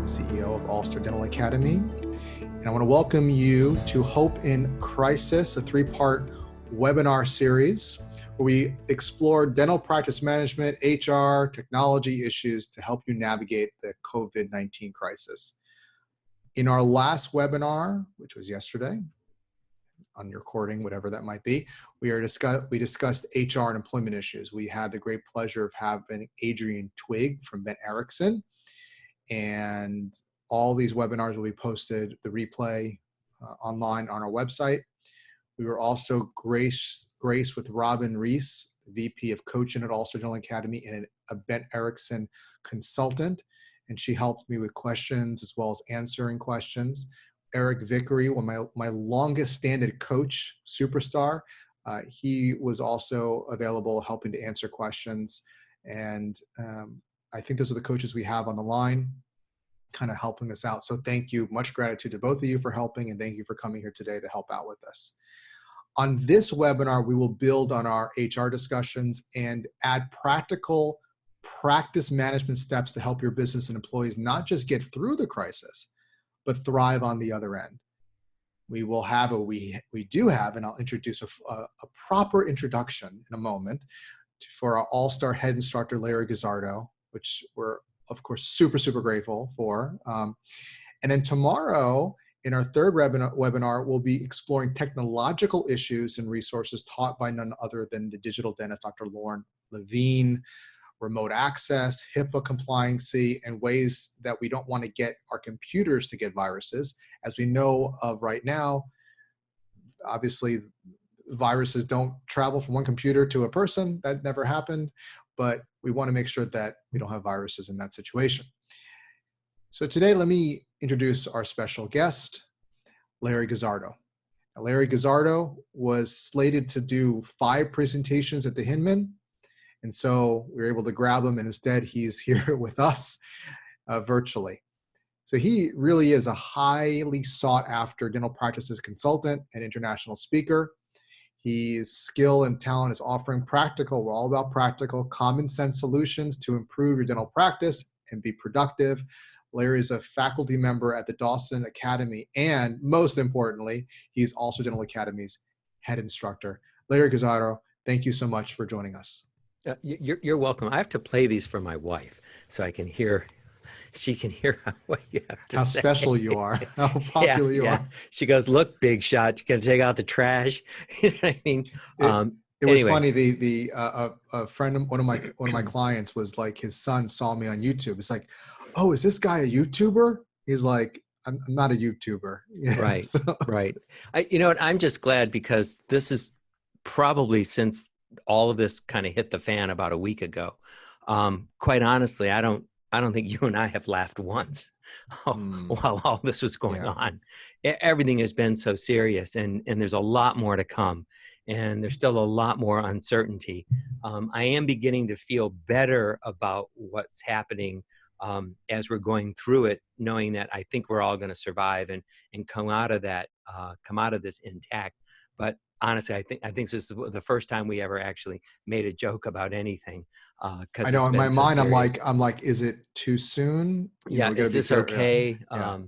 CEO of All-Star Dental Academy. And I want to welcome you to Hope in Crisis, a three-part webinar series where we explore dental practice management, HR, technology issues to help you navigate the COVID-19 crisis. In our last webinar, which was yesterday, on your recording, whatever that might be, we discussed HR and employment issues. We had the great pleasure of having Adrian Twig from Ben Erickson, and all these webinars will be posted, the replay online on our website. We were also graced with Robin Reese, the VP of Coaching at All-Star Dental Academy and a Ben Erickson consultant, and she helped me with questions as well as answering questions. Eric Vickery, my longest standing coach, superstar, he was also available helping to answer questions. And I think those are the coaches we have on the line kind of helping us out. So thank you. Much gratitude to both of you for helping, and thank you for coming here today to help out with us. On this webinar, we will build on our HR discussions and add practical practice management steps to help your business and employees not just get through the crisis, but thrive on the other end. We will have we do have, and I'll introduce a proper introduction in a moment for our all-star head instructor, Larry Guzzardo, which we're of course super grateful for. And then tomorrow in our third webinar, we'll be exploring technological issues and resources taught by none other than the digital dentist, Dr. Lauren Levine. Remote access, HIPAA compliancy, and ways that we don't want to get our computers to get viruses. As we know of right now, obviously viruses don't travel from one computer to a person. That never happened, but we want to make sure that we don't have viruses in that situation. So today, let me introduce our special guest, Larry Guzzardo. Now, Larry Guzzardo was slated to do 5 presentations at the Hinman. And so we were able to grab him, and instead he's here with us virtually. So he really is a highly sought after dental practices consultant and international speaker. His skill and talent is offering we're all about practical, common sense solutions to improve your dental practice and be productive. Larry is a faculty member at the Dawson Academy, and most importantly, he's also Dental Academy's head instructor. Larry Guzzardo, thank you so much for joining us. You're welcome. I have to play these for my wife so I can hear, she can hear what you have to say. How special you are, how popular you are. She goes, look, big shot, you can take out the trash. You know what I mean? It was funny. A friend of one of my clients was like, his son saw me on YouTube. It's like, oh, is this guy a YouTuber? He's like, I'm not a YouTuber. Right, right. You know what? I'm just glad because this is probably since all of this kind of hit the fan about a week ago. Quite honestly, I don't think you and I have laughed once while all this was going on. Everything has been so serious, and there's a lot more to come, and there's still a lot more uncertainty. I am beginning to feel better about what's happening as we're going through it, knowing that I think we're all going to survive and come out of this intact. But honestly, I think this is the first time we ever actually made a joke about anything. I know in my mind, I'm like, is it too soon? Is this okay? Yeah.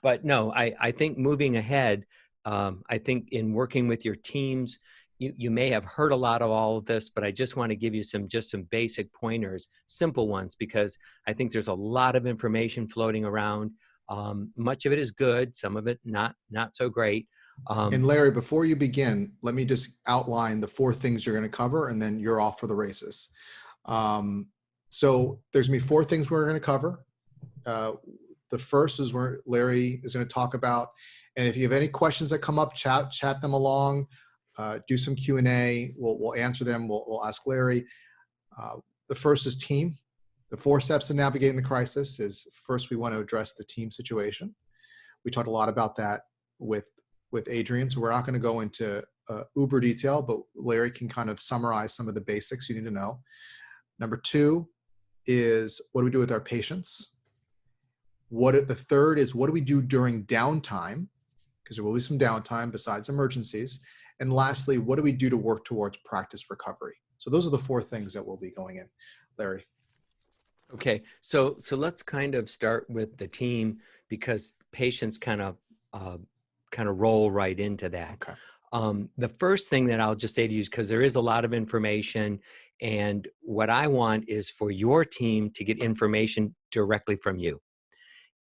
But no, I think moving ahead, I think in working with your teams, you may have heard a lot of all of this, but I just want to give you some basic pointers, simple ones, because I think there's a lot of information floating around. Much of it is good, some of it not so great. And Larry, before you begin, let me just outline the 4 things you're going to cover, and then you're off for the races. So there's going to be 4 things we're going to cover. The first is where Larry is going to talk about, and if you have any questions that come up, chat them along, do some Q&A. We'll answer them. We'll ask Larry. The first is team. The 4 steps to navigating the crisis is, first, we want to address the team situation. We talked a lot about that with Adrian, so we're not going to go into uber detail, but Larry can kind of summarize some of the basics you need to know. Number 2 is, what do we do with our patients? The third is, what do we do during downtime? Because there will be some downtime besides emergencies. And lastly, what do we do to work towards practice recovery? So those are the 4 things that will be going in. Larry. Okay, so let's kind of start with the team because patients uh, kind of roll right into that. Okay. The first thing that I'll just say to you is because there is a lot of information, and what I want is for your team to get information directly from you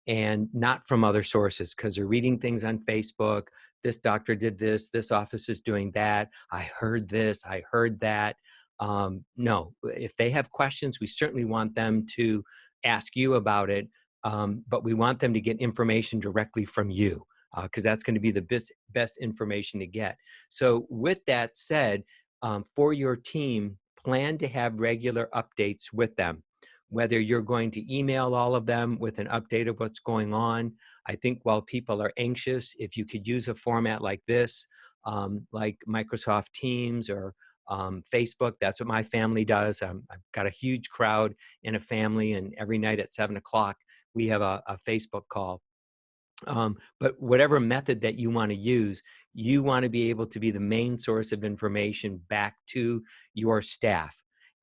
and not from other sources because they're reading things on Facebook. This doctor did this, this office is doing that. I heard this, I heard that. No, if they have questions, we certainly want them to ask you about it, but we want them to get information directly from you because that's going to be the best information to get. So, with that said, for your team, plan to have regular updates with them, whether you're going to email all of them with an update of what's going on. I think while people are anxious, if you could use a format like this, like Microsoft Teams or Facebook, that's what my family does. I've got a huge crowd in a family, and every night at 7 o'clock, we have a Facebook call. But whatever method that you want to use, you want to be able to be the main source of information back to your staff.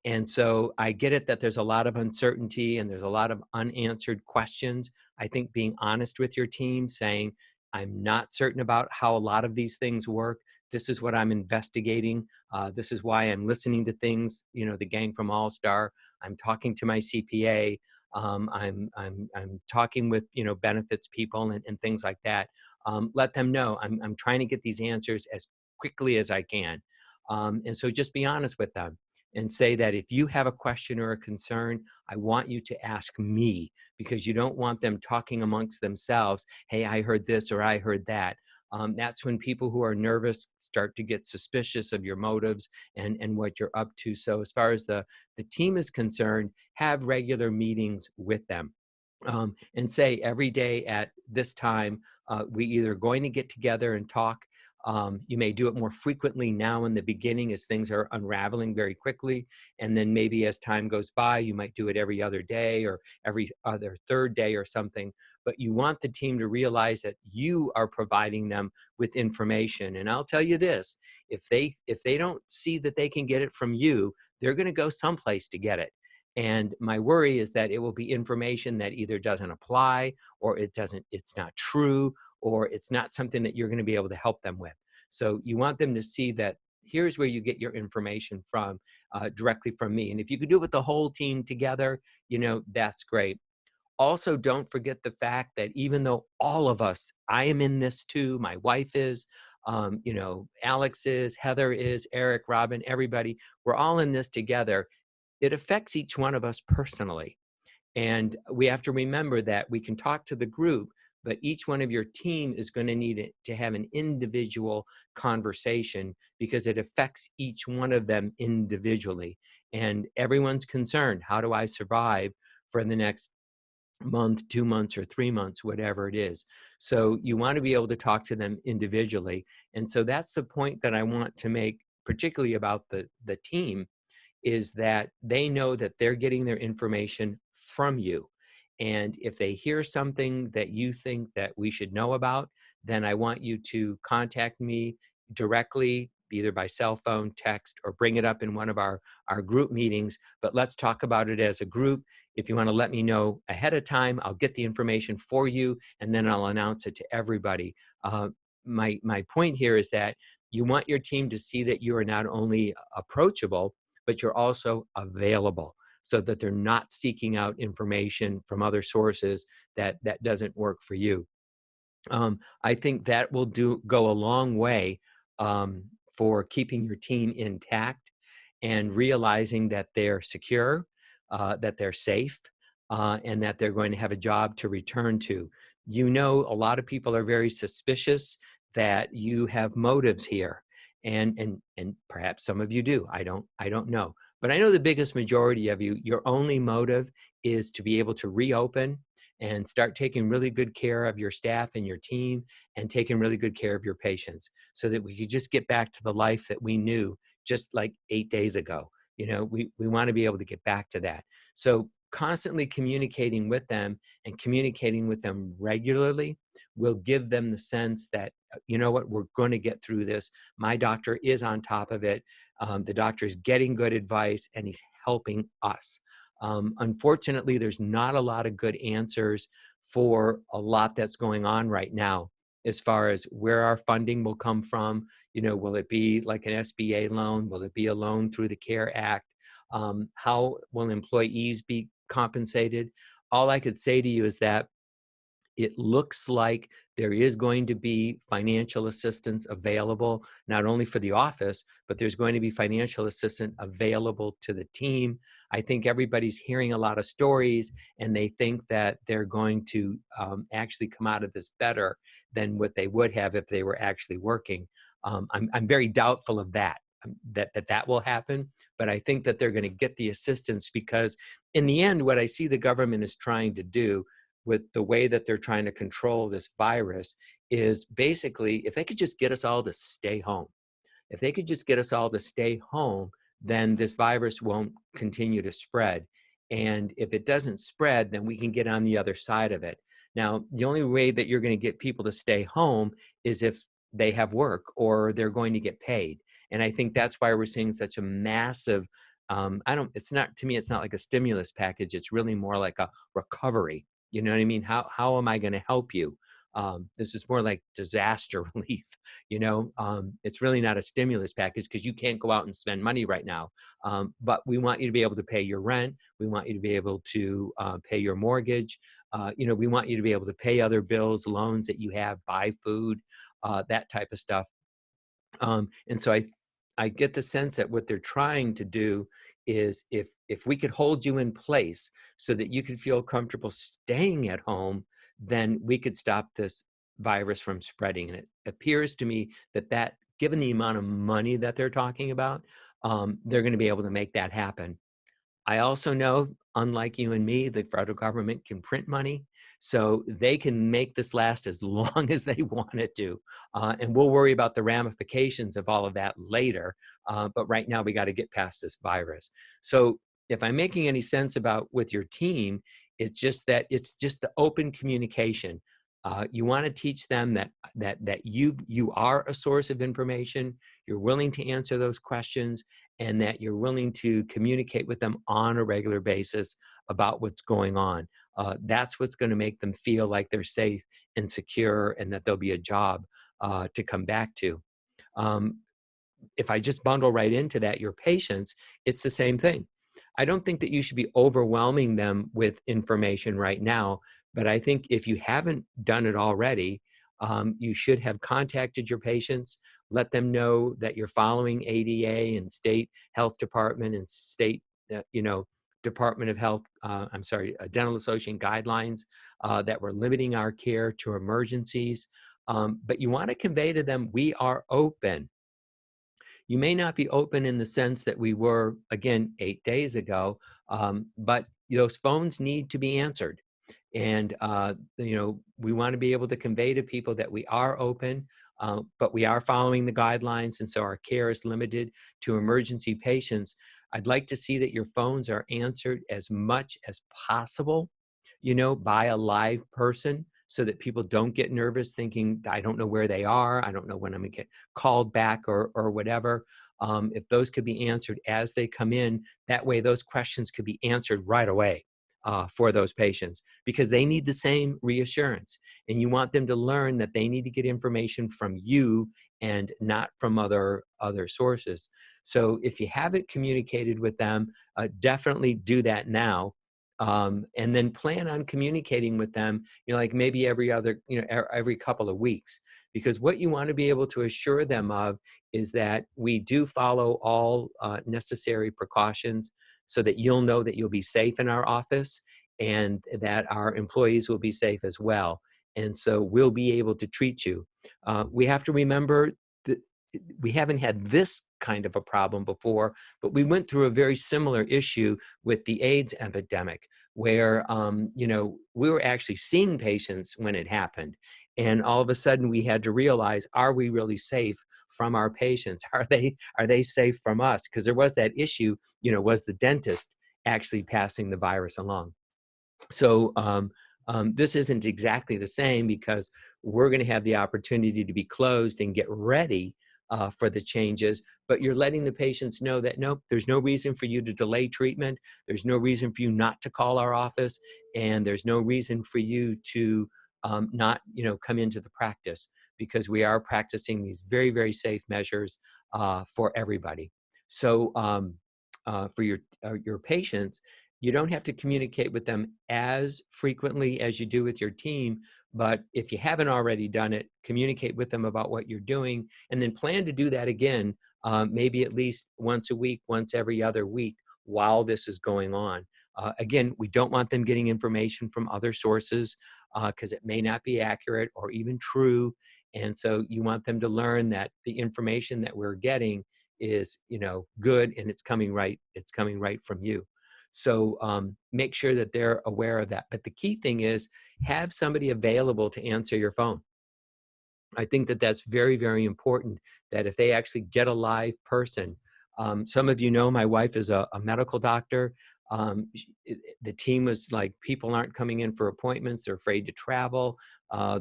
And so I get it that there's a lot of uncertainty and there's a lot of unanswered questions. I think being honest with your team, saying, I'm not certain about how a lot of these things work. This is what I'm investigating. This is why I'm listening to things, the gang from All Star. I'm talking to my CPA. I'm talking with benefits people and things like that. Let them know I'm trying to get these answers as quickly as I can, and so just be honest with them and say that if you have a question or a concern, I want you to ask me, because you don't want them talking amongst themselves. Hey, I heard this or I heard that. That's when people who are nervous start to get suspicious of your motives and what you're up to. So as far as the team is concerned, have regular meetings with them. And say every day at this time, we either going to get together and talk. You may do it more frequently now in the beginning as things are unraveling very quickly. And then maybe as time goes by, you might do it every other day or every other third day or something. But you want the team to realize that you are providing them with information. And I'll tell you this, if they don't see that they can get it from you, they're going to go someplace to get it. And my worry is that it will be information that either doesn't apply or it's not true, or it's not something that you're going to be able to help them with. So you want them to see that here's where you get your information from, directly from me. And if you could do it with the whole team together, that's great. Also, don't forget the fact that even though all of us, I am in this too, my wife is, Alex is, Heather is, Eric, Robin, everybody, we're all in this together. It affects each one of us personally. And we have to remember that we can talk to the group, but each one of your team is going to need it to have an individual conversation because it affects each one of them individually. And everyone's concerned, how do I survive for the next month, 2 months, or 3 months, whatever it is? So you want to be able to talk to them individually. And so that's the point that I want to make, particularly about the team, is that they know that they're getting their information from you. And if they hear something that you think that we should know about, then I want you to contact me directly, either by cell phone, text, or bring it up in one of our group meetings. But let's talk about it as a group. If you want to let me know ahead of time, I'll get the information for you, and then I'll announce it to everybody. My point here is that you want your team to see that you are not only approachable, but you're also available, so that they're not seeking out information from other sources that doesn't work for you. I think that will go a long way for keeping your team intact and realizing that they're secure, that they're safe, and that they're going to have a job to return to. A lot of people are very suspicious that you have motives here, and perhaps some of you do. I don't know, but I know the biggest majority of you, your only motive is to be able to reopen and start taking really good care of your staff and your team, and taking really good care of your patients, so that we could just get back to the life that we knew just like 8 days ago. We want to be able to get back to that. So constantly communicating with them and communicating with them regularly will give them the sense that, you know what, we're going to get through this. My doctor is on top of it. The doctor is getting good advice and he's helping us. Unfortunately, there's not a lot of good answers for a lot that's going on right now, as far as where our funding will come from. Will it be like an SBA loan? Will it be a loan through the CARE Act? How will employees be compensated? All I could say to you is that it looks like there is going to be financial assistance available, not only for the office, but there's going to be financial assistance available to the team. I think everybody's hearing a lot of stories, and they think that they're going to actually come out of this better than what they would have if they were actually working. I'm very doubtful of that. That will happen, but I think that they're going to get the assistance, because in the end, what I see the government is trying to do with the way that they're trying to control this virus is basically, if they could just get us all to stay home, if they could just get us all to stay home, then this virus won't continue to spread. And if it doesn't spread, then we can get on the other side of it. Now, the only way that you're going to get people to stay home is if they have work or they're going to get paid. And I think that's why we're seeing such a massive, it's not, to me, it's not like a stimulus package. It's really more like a recovery. You know what I mean? How am I going to help you? This is more like disaster relief. It's really not a stimulus package, because you can't go out and spend money right now. But we want you to be able to pay your rent. We want you to be able to pay your mortgage. We want you to be able to pay other bills, loans that you have, buy food, that type of stuff. And so I get the sense that what they're trying to do is, if we could hold you in place so that you could feel comfortable staying at home, then we could stop this virus from spreading. And it appears to me that given the amount of money that they're talking about, they're going to be able to make that happen. I also know, unlike you and me, the federal government can print money, so they can make this last as long as they want it to. And we'll worry about the ramifications of all of that later. But right now, we got to get past this virus. So if I'm making any sense about with your team, it's just the open communication. You want to teach them that you are a source of information. You're willing to answer those questions, and that you're willing to communicate with them on a regular basis about what's going on. That's what's going to make them feel like they're safe and secure, and that there'll be a job to come back to. If I just bundle right into that, your patients, it's the same thing. I don't think that you should be overwhelming them with information right now, but I think if you haven't done it already, you should have contacted your patients, let them know that you're following ADA and state health department and state, Department of Health, Dental Association guidelines, that we're limiting our care to emergencies. But you want to convey to them, we are open. You may not be open in the sense that we were, again, 8 days ago, but those phones need to be answered. And, we want to be able to convey to people that we are open, but we are following the guidelines. And so our care is limited to emergency patients. I'd like to see that your phones are answered as much as possible, by a live person, so that people don't get nervous thinking, I don't know where they are. I don't know when I'm going to get called back or whatever. If those could be answered as they come in, that way those questions could be answered right away. For those patients, because they need the same reassurance, and you want them to learn that they need to get information from you and not from other sources. So if you haven't communicated with them, definitely do that now. And then plan on communicating with them, like maybe every couple of weeks, because what you want to be able to assure them of is that we do follow all necessary precautions, so that you'll know that you'll be safe in our office, and that our employees will be safe as well. And so we'll be able to treat you. We have to remember that we haven't had this kind of a problem before, but we went through a very similar issue with the AIDS epidemic, where we were actually seeing patients when it happened. And all of a sudden we had to realize, are we really safe from our patients? Are they safe from us? Because there was that issue, was the dentist actually passing the virus along? So this isn't exactly the same, because we're going to have the opportunity to be closed and get ready for the changes, but you're letting the patients know that, nope, there's no reason for you to delay treatment. There's no reason for you not to call our office. And there's no reason for you to not, come into the practice, because we are practicing these very, very safe measures for everybody. So for your patients, you don't have to communicate with them as frequently as you do with your team, but if you haven't already done it, communicate with them about what you're doing, and then plan to do that again, maybe at least once a week, once every other week, while this is going on. Again, we don't want them getting information from other sources because it may not be accurate or even true. And so you want them to learn that the information that we're getting is, good, and it's coming right from you. So make sure that they're aware of that. But the key thing is, have somebody available to answer your phone. I think that that's very, very important, that if they actually get a live person. Some of you know my wife is a medical doctor. The team was like, people aren't coming in for appointments. They're afraid to travel.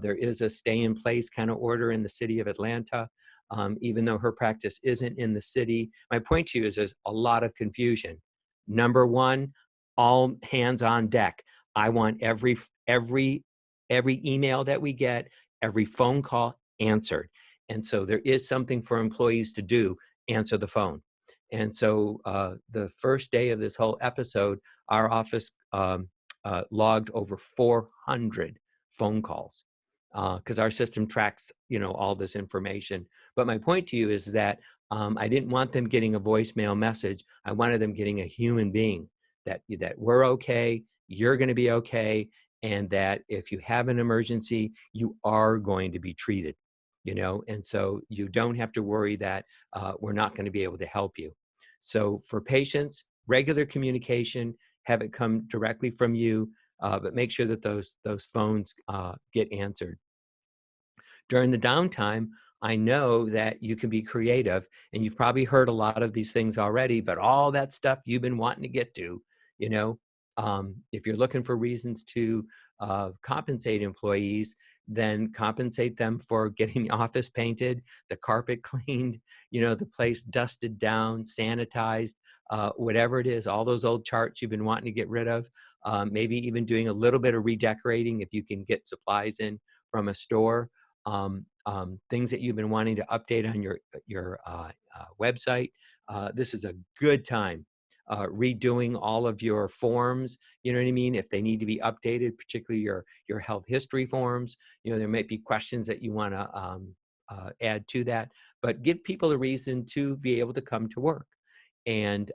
There is a stay in place kind of order in the city of Atlanta, even though her practice isn't in the city. My point to you is, there's a lot of confusion. Number one, all hands on deck. I want every email that we get, every phone call answered. And so there is something for employees to do: answer the phone. And so the first day of this whole episode, our office logged over 400 phone calls because our system tracks, all this information. But my point to you is that I didn't want them getting a voicemail message. I wanted them getting a human being, that we're okay, you're going to be okay, and that if you have an emergency, you are going to be treated. And so you don't have to worry that we're not going to be able to help you. So for patients, regular communication, have it come directly from you, but make sure that those phones get answered. During the downtime, I know that you can be creative, and you've probably heard a lot of these things already, but all that stuff you've been wanting to get to, if you're looking for reasons to compensate employees, then compensate them for getting the office painted, the carpet cleaned, the place dusted down, sanitized, whatever it is, all those old charts you've been wanting to get rid of, maybe even doing a little bit of redecorating if you can get supplies in from a store. Things that you've been wanting to update on your website. This is a good time. Redoing all of your forms, you know what I mean? If they need to be updated, particularly your health history forms, there might be questions that you want to add to that, but give people a reason to be able to come to work, and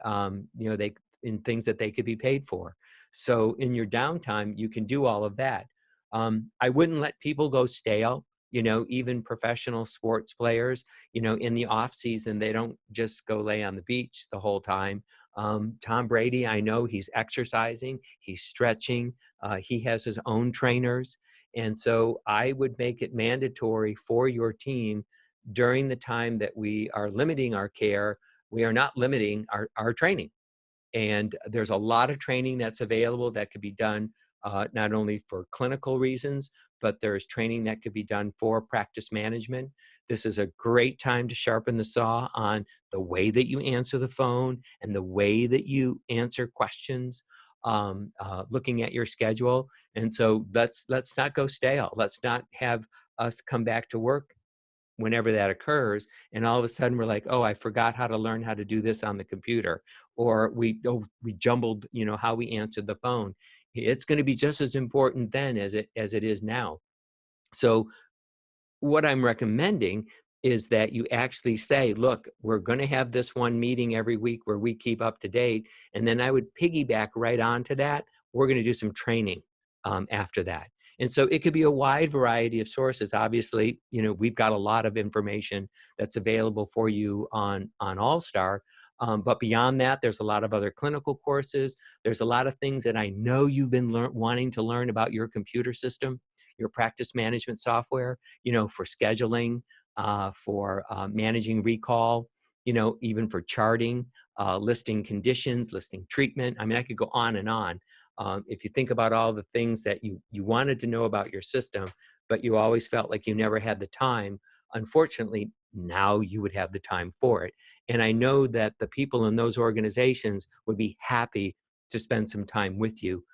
they in things that they could be paid for. So in your downtime, you can do all of that. I wouldn't let people go stale. Even professional sports players, in the off season, they don't just go lay on the beach the whole time. Tom Brady, I know he's exercising, he's stretching, he has his own trainers. And so I would make it mandatory for your team, during the time that we are limiting our care, we are not limiting our training. And there's a lot of training that's available that could be done not only for clinical reasons, but there's training that could be done for practice management. This is a great time to sharpen the saw on the way that you answer the phone and the way that you answer questions, looking at your schedule. And so let's not go stale. Let's not have us come back to work whenever that occurs, and all of a sudden we're like, oh, I forgot how to learn how to do this on the computer, or we jumbled, how we answered the phone. It's going to be just as important then as it is now. So what I'm recommending is that you actually say, look, we're going to have this one meeting every week where we keep up to date, and then I would piggyback right onto that. We're going to do some training after that. And so it could be a wide variety of sources. Obviously, we've got a lot of information that's available for you on All-Star. But beyond that, there's a lot of other clinical courses. There's a lot of things that I know you've been wanting to learn about your computer system, your practice management software, for scheduling, for managing recall, even for charting, listing conditions, listing treatment. I mean, I could go on and on. If you think about all the things that you wanted to know about your system, but you always felt like you never had the time, unfortunately, now you would have the time for it. And I know that the people in those organizations would be happy to spend some time with you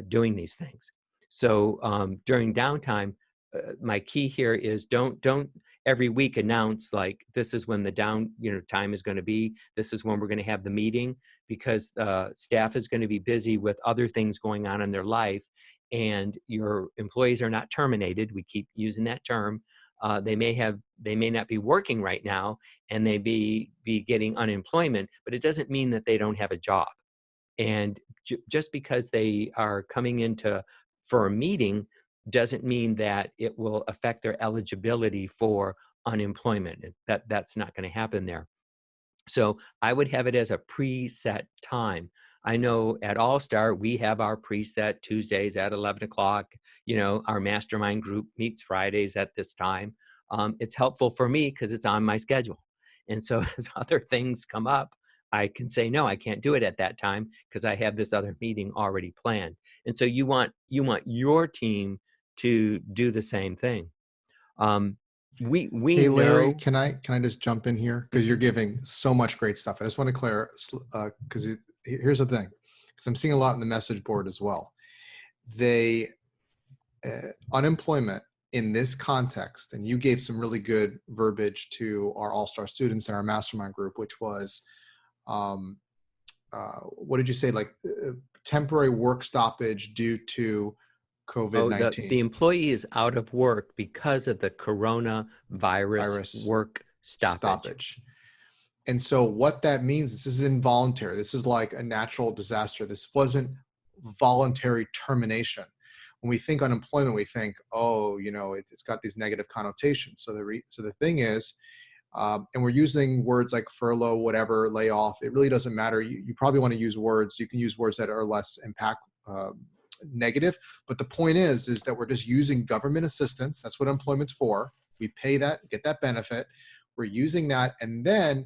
doing these things. So during downtime, my key here is don't every week announce like this is when the time is going to be. This is when we're going to have the meeting, because staff is going to be busy with other things going on in their life, and your employees are not terminated. We keep using that term. They may not be working right now, and they be getting unemployment, but it doesn't mean that they don't have a job. And just because they are coming into for a meeting doesn't mean that it will affect their eligibility for unemployment. That's not going to happen there. So I would have it as a preset time. I know at All Star, we have our preset Tuesdays at 11 o'clock. Our mastermind group meets Fridays at this time. It's helpful for me because it's on my schedule. And so as other things come up, I can say, no, I can't do it at that time because I have this other meeting already planned. And so you want your team to do the same thing. We Hey Larry, know. can I just jump in here, because you're giving so much great stuff. I just want to clear, because here's the thing, because I'm seeing a lot in the message board as well. Unemployment in this context, and you gave some really good verbiage to our All-Star students in our mastermind group, which was, what did you say? Like temporary work stoppage due to COVID-19. The employee is out of work because of the coronavirus work stoppage. And so what that means, this is involuntary. This is like a natural disaster. This wasn't voluntary termination. When we think unemployment, we think, oh, it's got these negative connotations. So the thing is, and we're using words like furlough, whatever, layoff. It really doesn't matter. You probably want to use words. You can use words that are less negative. But the point is that we're just using government assistance. That's what employment's for. We pay that, get that benefit. We're using that. And then,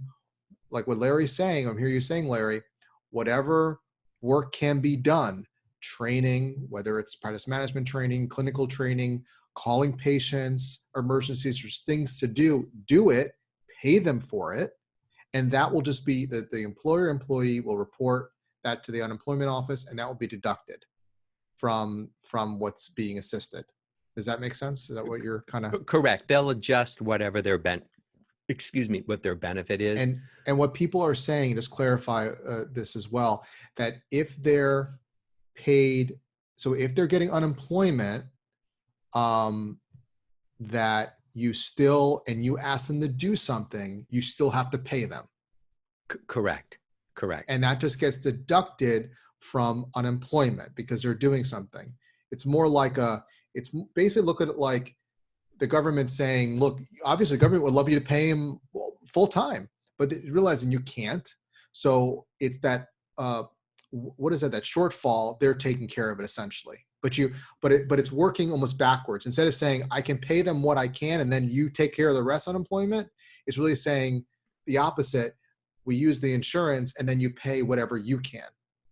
like what Larry's saying, I'm hearing you saying, Larry, whatever work can be done, training, whether it's practice management training, clinical training, calling patients, emergencies, there's things to do it, pay them for it. And that will just be that the employee will report that to the unemployment office, and that will be deducted from what's being assisted. Does that make sense? Is that what you're kind of? Correct. They'll adjust whatever what their benefit is. And what people are saying, just clarify this as well, that if they're paid, so if they're getting unemployment, that you still, and you ask them to do something, you still have to pay them. Correct. And that just gets deducted from unemployment because they're doing something. It's more like it's basically, look at it like the government saying, look, obviously the government would love you to pay him full time, but realizing you can't. So it's that, what is that shortfall, they're taking care of it essentially. But it's working almost backwards. Instead of saying, I can pay them what I can, and then you take care of the rest unemployment, it's really saying the opposite. We use the insurance and then you pay whatever you can.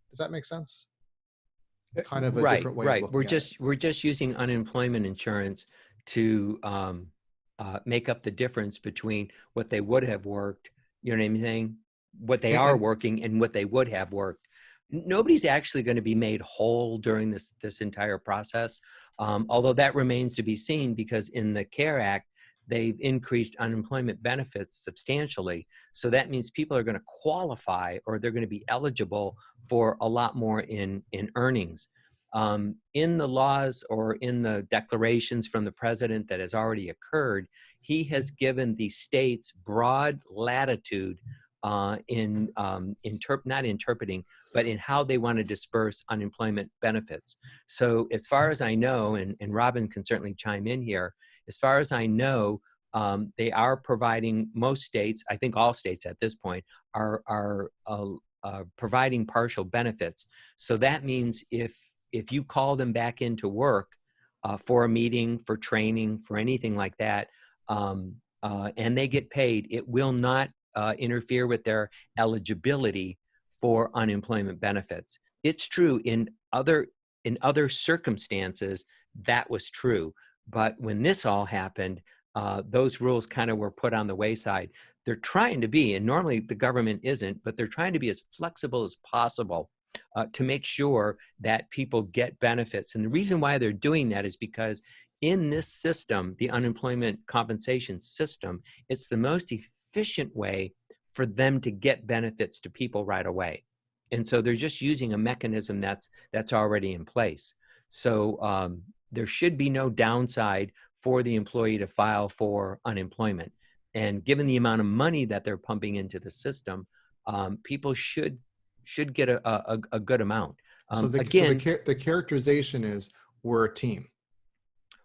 Does that make sense? Kind of a different way of looking at it. We're just using unemployment insurance to make up the difference between what they would have worked, you know what I'm saying? What they are working and what they would have worked. Nobody's actually going to be made whole during this entire process, although that remains to be seen, because in the CARE Act, they've increased unemployment benefits substantially. So that means people are going to qualify, or they're going to be eligible for a lot more in earnings. In the laws or in the declarations from the president that has already occurred, he has given the states broad latitude not interpreting, but in how they want to disperse unemployment benefits. So as far as I know, and Robin can certainly chime in here, as far as I know, they are providing, most states, I think all states at this point, are providing partial benefits. So that means if you call them back into work for a meeting, for training, for anything like that, and they get paid, it will not interfere with their eligibility for unemployment benefits. It's true in other circumstances that was true, but when this all happened, those rules kind of were put on the wayside. They're trying to be, and normally the government isn't, but they're trying to be as flexible as possible to make sure that people get benefits. And the reason why they're doing that is because in this system, the unemployment compensation system, it's the most efficient way for them to get benefits to people right away. And so they're just using a mechanism that's already in place. So there should be no downside for the employee to file for unemployment. And given the amount of money that they're pumping into the system, people should get a good amount. So the characterization is we're a team.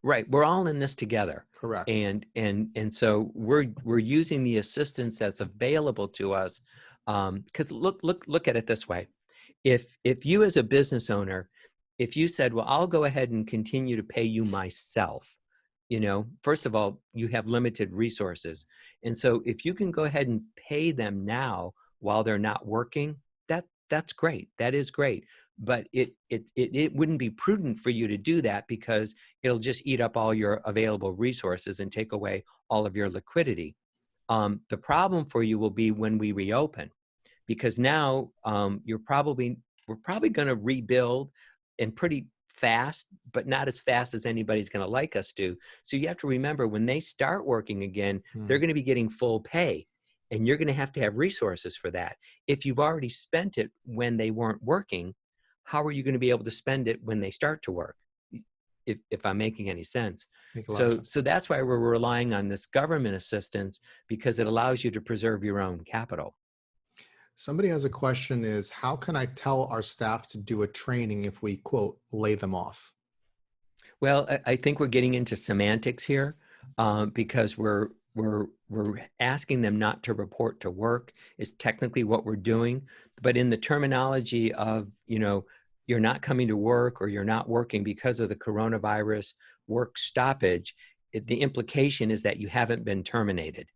Right, we're all in this together. Correct. And so we're using the assistance that's available to us. Because look at it this way: if you as a business owner, if you said, well, I'll go ahead and continue to pay you myself, first of all, you have limited resources. And so if you can go ahead and pay them now while they're not working, that's great. That is great. But it wouldn't be prudent for you to do that, because it'll just eat up all your available resources and take away all of your liquidity. The problem for you will be when we reopen, because now we're probably going to rebuild and pretty fast, but not as fast as anybody's going to like us to. So you have to remember, when they start working again, they're going to be getting full pay, and you're going to have resources for that. If you've already spent it when they weren't working, how are you going to be able to spend it when they start to work? If I'm making any sense. So that's why we're relying on this government assistance, because it allows you to preserve your own capital. Somebody has a question: is how can I tell our staff to do a training if we, quote, lay them off? Well, I think we're getting into semantics here, because we're asking them not to report to work is technically what we're doing. But in the terminology of, you're not coming to work or you're not working because of the coronavirus work stoppage, the implication is that you haven't been terminated.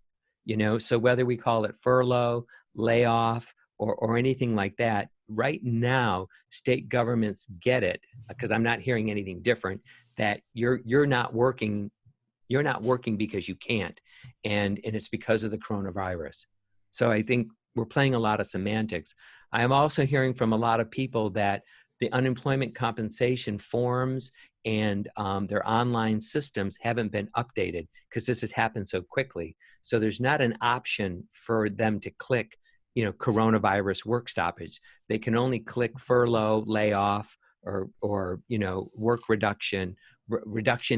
So whether we call it furlough, layoff, or anything like that, right now, state governments get it, because I'm not hearing anything different, that you're not working because you can't, and it's because of the coronavirus. So I think we're playing a lot of semantics. I am also hearing from a lot of people that the unemployment compensation forms and their online systems haven't been updated, because this has happened so quickly. So there's not an option for them to click, coronavirus work stoppage. They can only click furlough, layoff, or work reduction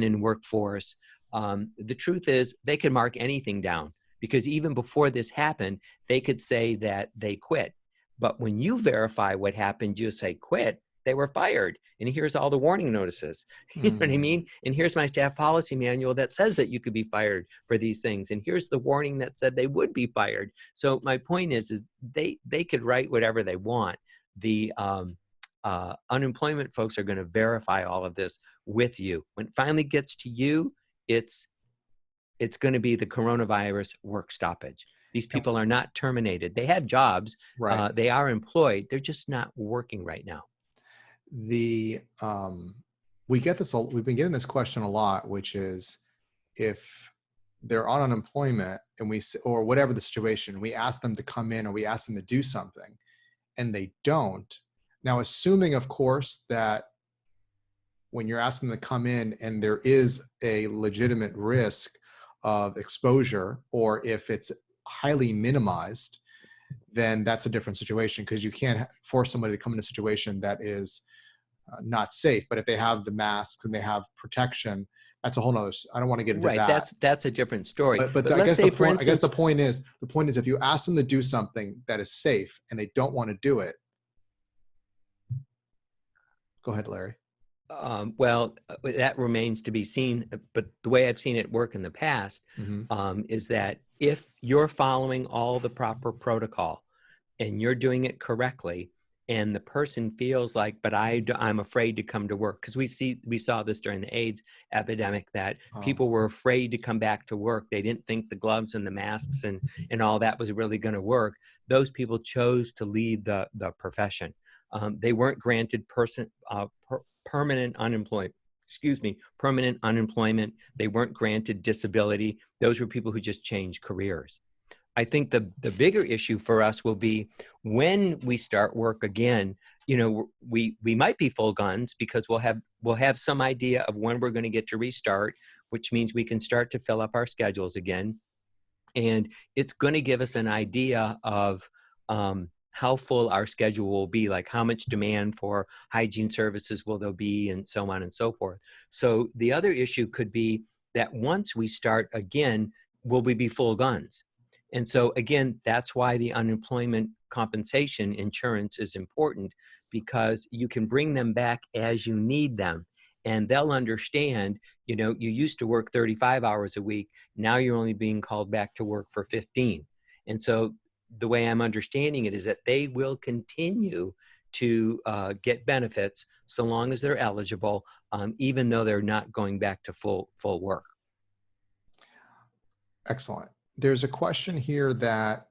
in workforce. The truth is, they can mark anything down, because even before this happened, they could say that they quit. But when you verify what happened, you say quit, they were fired. And here's all the warning notices. You know what I mean? And here's my staff policy manual that says that you could be fired for these things. And here's the warning that said they would be fired. So my point is they could write whatever they want. The unemployment folks are going to verify all of this with you. When it finally gets to you, it's going to be the coronavirus work stoppage. These people are not terminated. They have jobs. Right. They are employed. They're just not working right now. We get this. We've been getting this question a lot, which is, if they're on unemployment and or whatever the situation, we ask them to come in or we ask them to do something, and they don't. Now, assuming, of course, that when you're asking them to come in and there is a legitimate risk of exposure, or if it's highly minimized, then that's a different situation, because you can't force somebody to come in a situation that is not safe. But if they have the masks and they have protection, that's a whole nother. I don't want to get into that. Right, that's a different story. But I guess the point is if you ask them to do something that is safe and they don't want to do it. Go ahead, Larry. Well, that remains to be seen. But the way I've seen it work in the past is that if you're following all the proper protocol and you're doing it correctly, and the person feels like, but I'm afraid to come to work, because we saw this during the AIDS epidemic, that people were afraid to come back to work. They didn't think the gloves and the masks and all that was really going to work. Those people chose to leave the profession. They weren't granted permanent unemployment. permanent unemployment. They weren't granted disability. Those were people who just changed careers. I think the bigger issue for us will be when we start work again. We might be full guns because we'll have some idea of when we're going to get to restart, which means we can start to fill up our schedules again. And it's going to give us an idea of how full our schedule will be, like how much demand for hygiene services will there be, and so on and so forth. So the other issue could be that once we start again, will we be full guns? And so again, that's why the unemployment compensation insurance is important, because you can bring them back as you need them. And they'll understand, you used to work 35 hours a week. Now you're only being called back to work for 15. And so the way I'm understanding it is that they will continue to get benefits so long as they're eligible, even though they're not going back to full work. Excellent. There's a question here that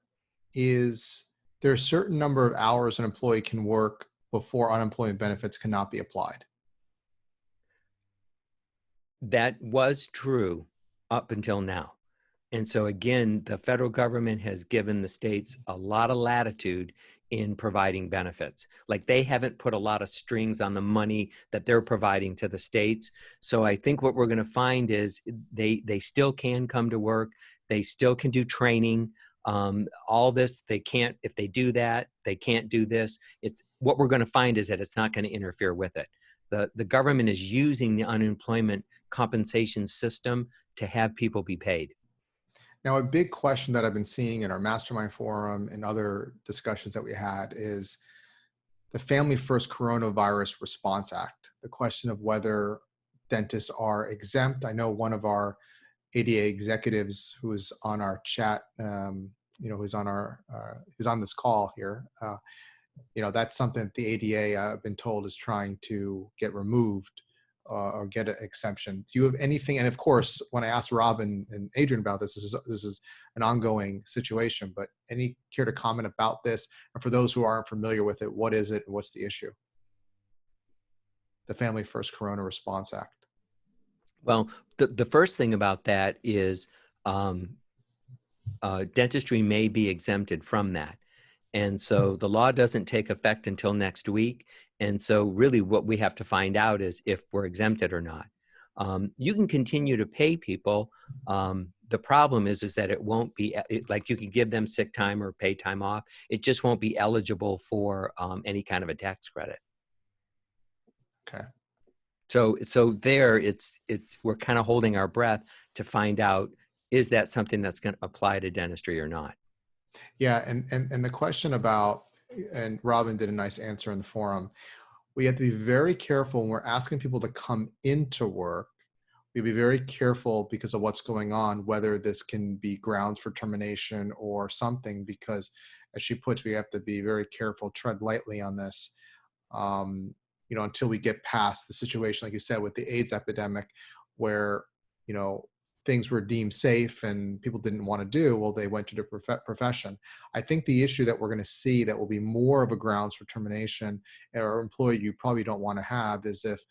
is, there are a certain number of hours an employee can work before unemployment benefits cannot be applied. That was true up until now. And so again, the federal government has given the states a lot of latitude in providing benefits. Like, they haven't put a lot of strings on the money that they're providing to the states. So I think what we're going to find is they still can come to work. They still can do training. All this, they can't, if they do that, they can't do this. It's what we're going to find is that it's not going to interfere with it. The government is using the unemployment compensation system to have people be paid. Now, a big question that I've been seeing in our mastermind forum and other discussions that we had is the Family First Coronavirus Response Act. The question of whether dentists are exempt. I know one of our ADA executives who is on our chat, who's on this call here. That's something that the ADA, I've been told, is trying to get removed or get an exemption. Do you have anything? And of course, when I asked Robin and Adrian about this is an ongoing situation, but any care to comment about this? And for those who aren't familiar with it, what is it and what's the issue? The Family First Corona Response Act. Well, the first thing about that is dentistry may be exempted from that. And so the law doesn't take effect until next week. And so really what we have to find out is if we're exempted or not. You can continue to pay people. The problem is that it won't be, like you can give them sick time or pay time off. It just won't be eligible for any kind of a tax credit. Okay. So there we're kind of holding our breath to find out, is that something that's going to apply to dentistry or not? Yeah. And the question about, and Robin did a nice answer in the forum, we have to be very careful when we're asking people to come into work. We be very careful because of what's going on, whether this can be grounds for termination or something, because as she puts, we have to be very careful, tread lightly on this, until we get past the situation, like you said, with the AIDS epidemic, where, things were deemed safe and people didn't want to do, well, they went to the profession. I think the issue that we're going to see that will be more of a grounds for termination or employee you probably don't want to have is if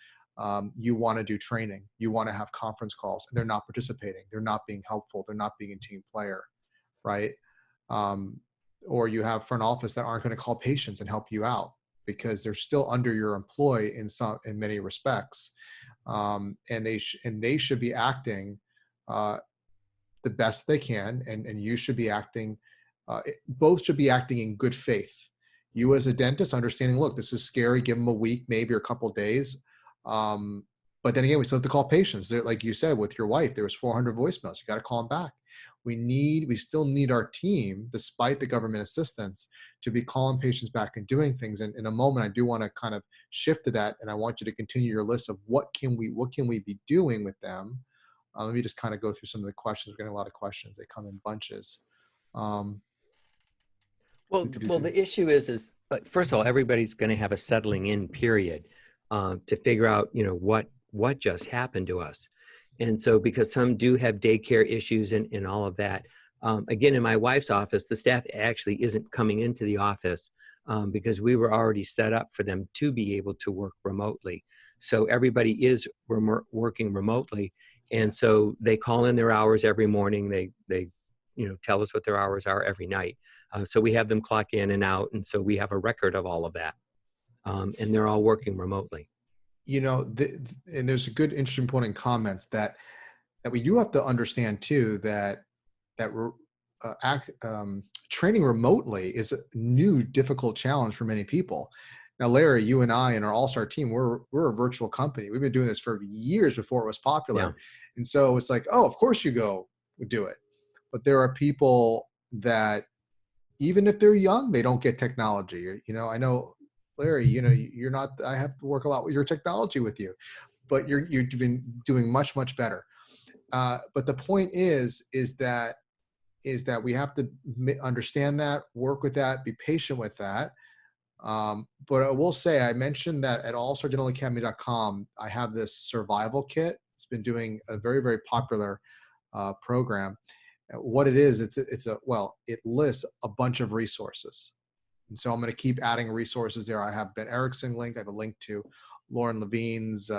you want to do training, you want to have conference calls, and they're not participating, they're not being helpful, they're not being a team player, right? Or you have front office that aren't going to call patients and help you out because they're still under your employee in many respects, and they should be acting the best they can, and you should be acting, both should be acting in good faith. You as a dentist understanding, look, this is scary, give them a week, maybe a couple of days. But then again, we still have to call patients. Like you said, with your wife, there was 400 voicemails. You got to call them back. We still need our team, despite the government assistance, to be calling patients back and doing things. And in a moment, I do want to kind of shift to that. And I want you to continue your list of what can we be doing with them. Let me just kind of go through some of the questions. We're getting a lot of questions. They come in bunches. Well, the issue is like, first of all, everybody's going to have a settling in period to figure out, what just happened to us. And so because some do have daycare issues and all of that, again, in my wife's office, the staff actually isn't coming into the office because we were already set up for them to be able to work remotely. So everybody is working remotely. And so they call in their hours every morning. They tell us what their hours are every night. So we have them clock in and out. And so we have a record of all of that. And they're all working remotely. And there's a good, interesting point in comments that we do have to understand too, that training remotely is a new, difficult challenge for many people. Now, Larry, you and I and our all-star team, we're a virtual company. We've been doing this for years before it was popular. Yeah. And so it's like, oh, of course you go do it. But there are people that, even if they're young, they don't get technology. I know, Larry, you're not, I have to work a lot with your technology with you, but you've been doing much, much better. But the point is that we have to understand that, work with that, be patient with that. But I will say, I mentioned that at allstardentalacademy.com, I have this survival kit. It's been doing a very, very popular program. What it is, it lists a bunch of resources. And so I'm going to keep adding resources there. I have Ben Erickson link. I have a link to Lauren Levine's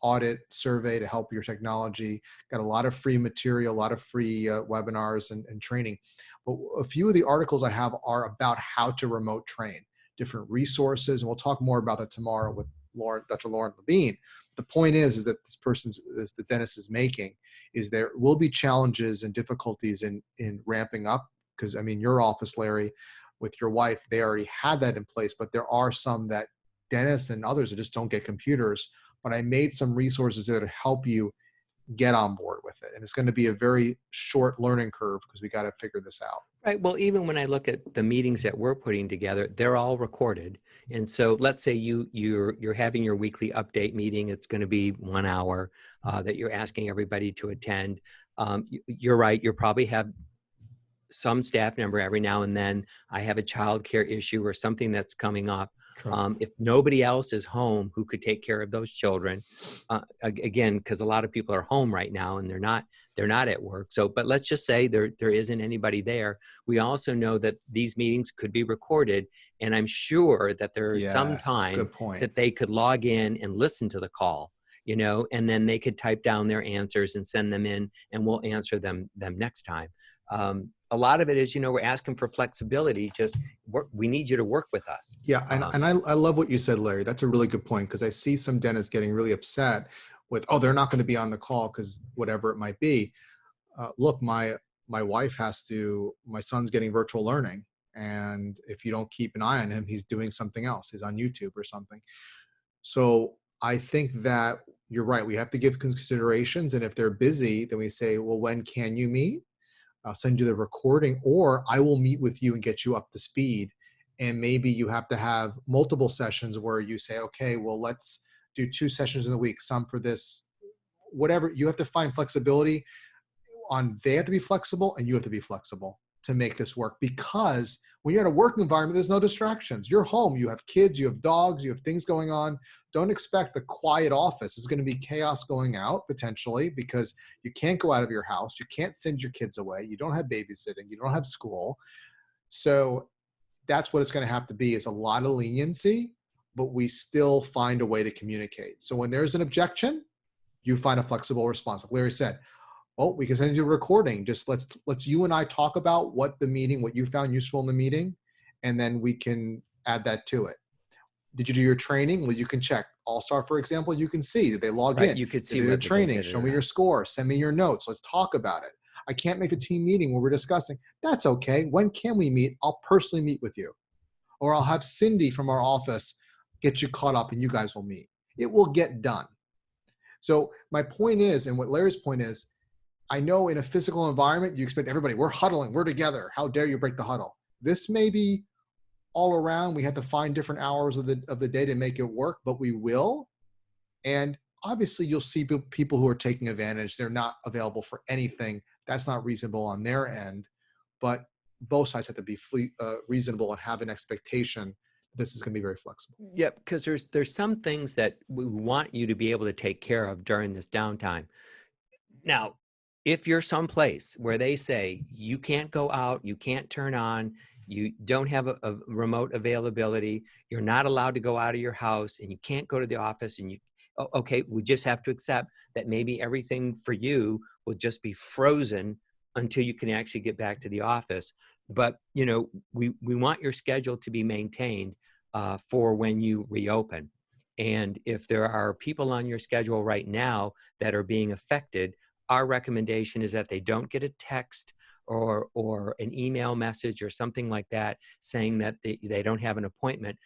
audit survey to help your technology. Got a lot of free material, a lot of free webinars and training. But a few of the articles I have are about how to remote train, different resources. And we'll talk more about that tomorrow with Dr. Lauren Levine. The point is that the dentist is making, is there will be challenges and difficulties in ramping up. Because, I mean, your office, Larry, with your wife, they already had that in place, but there are some that dentists and others that just don't get computers. But I made some resources that help you get on board with it. And it's going to be a very short learning curve because we got to figure this out. Right. Well, even when I look at the meetings that we're putting together, they're all recorded. And so let's say you're having your weekly update meeting. It's going to be 1 hour that you're asking everybody to attend. You're right. You probably have some staff member every now and then. I have a childcare issue or something that's coming up. If nobody else is home who could take care of those children, again, because a lot of people are home right now and they're not at work. So, but let's just say there isn't anybody there. We also know that these meetings could be recorded, and I'm sure that there is some time that they could log in and listen to the call, and then they could type down their answers and send them in, and we'll answer them next time. A lot of it is, we're asking for flexibility. Just we need you to work with us. Yeah. And I love what you said, Larry. That's a really good point, because I see some dentists getting really upset with, they're not going to be on the call because whatever it might be. Look, my wife my son's getting virtual learning. And if you don't keep an eye on him, he's doing something else. He's on YouTube or something. So I think that you're right. We have to give considerations. And if they're busy, then we say, well, when can you meet? I'll send you the recording, or I will meet with you and get you up to speed. And maybe you have to have multiple sessions where you say, okay, well, let's do 2 sessions in the week, some for this, whatever. You have to find flexibility they have to be flexible and you have to be flexible to make this work, because when you're in a work environment, there's no distractions. You're home, you have kids, you have dogs, you have things going on. Don't expect a quiet office. It's going to be chaos going out potentially, because you can't go out of your house. You can't send your kids away. You don't have babysitting. You don't have school. So that's what it's going to have to be, is a lot of leniency, but we still find a way to communicate. So when there's an objection, you find a flexible response. Like Larry said, we can send you a recording. Just let's you and I talk about what you found useful in the meeting, and then we can add that to it. Did you do your training? Well, you can check. All-Star, for example, you can see, did they log in? You could see their training. Show me your score. Send me your notes. Let's talk about it. I can't make the team meeting where we're discussing. That's okay. When can we meet? I'll personally meet with you. Or I'll have Cindy from our office get you caught up and you guys will meet. It will get done. So my point is, and what Larry's point is, I know in a physical environment, you expect everybody, we're huddling, we're together. How dare you break the huddle? This may be all around. We have to find different hours of the day to make it work, but we will. And obviously you'll see people who are taking advantage. They're not available for anything. That's not reasonable on their end, but both sides have to be reasonable and have an expectation. This is going to be very flexible. Yep, because there's some things that we want you to be able to take care of during this downtime. Now, if you're someplace where they say you can't go out, you can't turn on, you don't have a remote availability, you're not allowed to go out of your house, and you can't go to the office, and okay, we just have to accept that maybe everything for you will just be frozen until you can actually get back to the office. But, we want your schedule to be maintained for when you reopen. And if there are people on your schedule right now that are being affected, our recommendation is that they don't get a text or an email message or something like that saying that they don't have an appointment.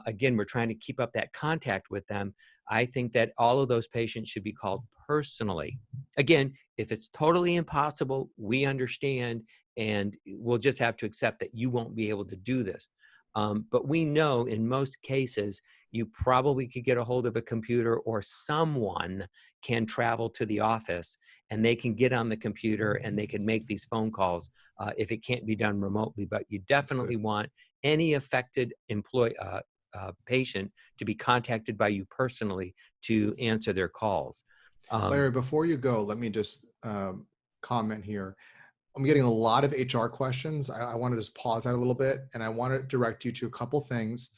Again, we're trying to keep up that contact with them. I think that all of those patients should be called personally. Again, if it's totally impossible, we understand, and we'll just have to accept that you won't be able to do this. But we know in most cases, you probably could get a hold of a computer, or someone can travel to the office and they can get on the computer and they can make these phone calls if it can't be done remotely. But you definitely want any affected patient to be contacted by you personally to answer their calls. Larry, before you go, let me just comment here. I'm getting a lot of HR questions. I want to just pause that a little bit, and I want to direct you to a couple things.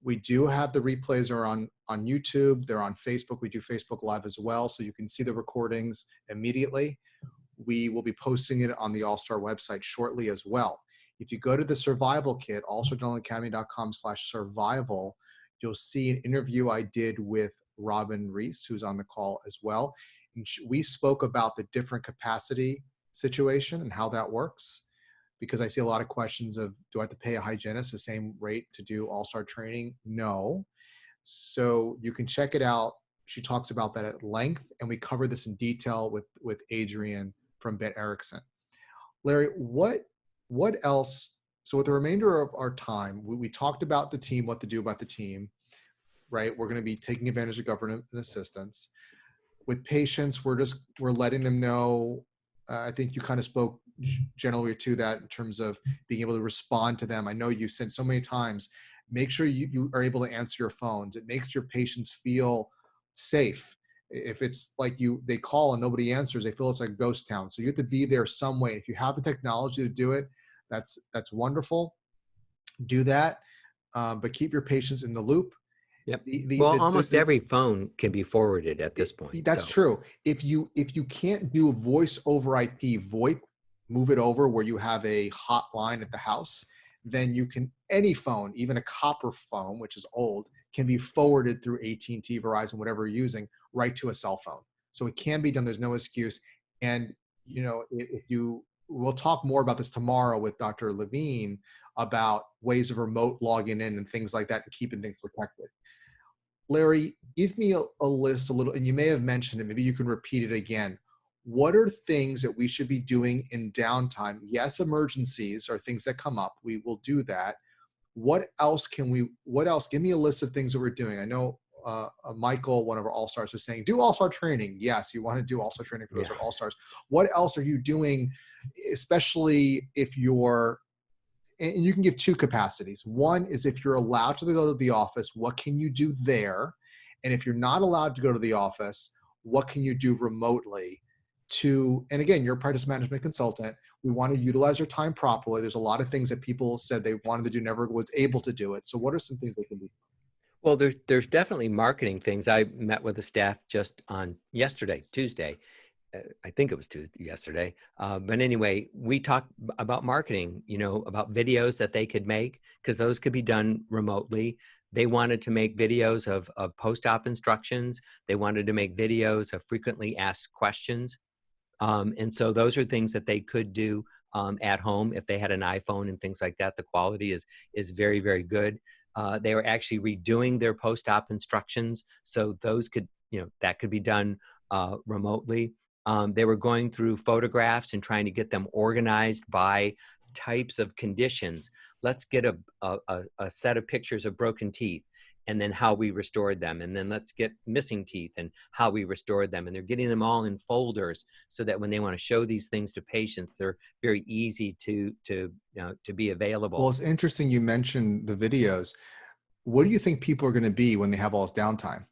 We do have the replays are on YouTube. They're on Facebook. We do Facebook Live as well, so you can see the recordings immediately. We will be posting it on the All-Star website shortly as well. If you go to the survival kit, allstardentalacademy.com/survival, you'll see an interview I did with Robin Reese, who's on the call as well. And we spoke about the different capacity situation and how that works, because I see a lot of questions of, do I have to pay a hygienist the same rate to do All-Star training? No. So you can check it out. She talks about that at length, and we cover this in detail with Adrian from Bet Erickson. Larry, what else? So with the remainder of our time, we talked about the team, what to do about the team, right? We're going to be taking advantage of government and assistance. With patients, we're letting them know. I think you kind of spoke generally to that in terms of being able to respond to them. I know you said so many times, make sure you are able to answer your phones. It makes your patients feel safe. If it's like they call and nobody answers, they feel it's like a ghost town. So you have to be there some way. If you have the technology to do it, that's wonderful. Do that, but keep your patients in the loop. Yep. Almost every phone can be forwarded at this point. That's true. If you can't do voice over IP VoIP, move it over where you have a hotline at the house, then you can, any phone, even a copper phone, which is old, can be forwarded through AT&T, Verizon, whatever you're using, right to a cell phone. So it can be done. There's no excuse. And, we'll talk more about this tomorrow with Dr. Levine about ways of remote logging in and things like that to keeping things protected. Larry, give me a list a little, and you may have mentioned it, maybe you can repeat it again. What are things that we should be doing in downtime? Yes, emergencies are things that come up. We will do that. What else? Give me a list of things that we're doing. I know Michael, one of our All-Stars, is saying, do All-Star training. Yes, you want to do All-Star training for those who are All-Stars. What else are you doing, especially if you're, and you can give two capacities. One is if you're allowed to go to the office, what can you do there? And if you're not allowed to go to the office, what can you do remotely and again, you're a practice management consultant. We want to utilize our time properly. There's a lot of things that people said they wanted to do, never was able to do it. So what are some things they can do? Well, there's definitely marketing things. I met with the staff just on Tuesday. I think it was yesterday. But anyway, we talked about marketing, about videos that they could make, because those could be done remotely. They wanted to make videos of post-op instructions. They wanted to make videos of frequently asked questions. And so those are things that they could do at home if they had an iPhone and things like that. The quality is very, very good. They were actually redoing their post-op instructions. So those that could be done remotely. They were going through photographs and trying to get them organized by types of conditions. Let's get a set of pictures of broken teeth and then how we restored them. And then let's get missing teeth and how we restored them. And they're getting them all in folders so that when they want to show these things to patients, they're very easy to be available. Well, it's interesting you mentioned the videos. What do you think people are going to be when they have all this downtime?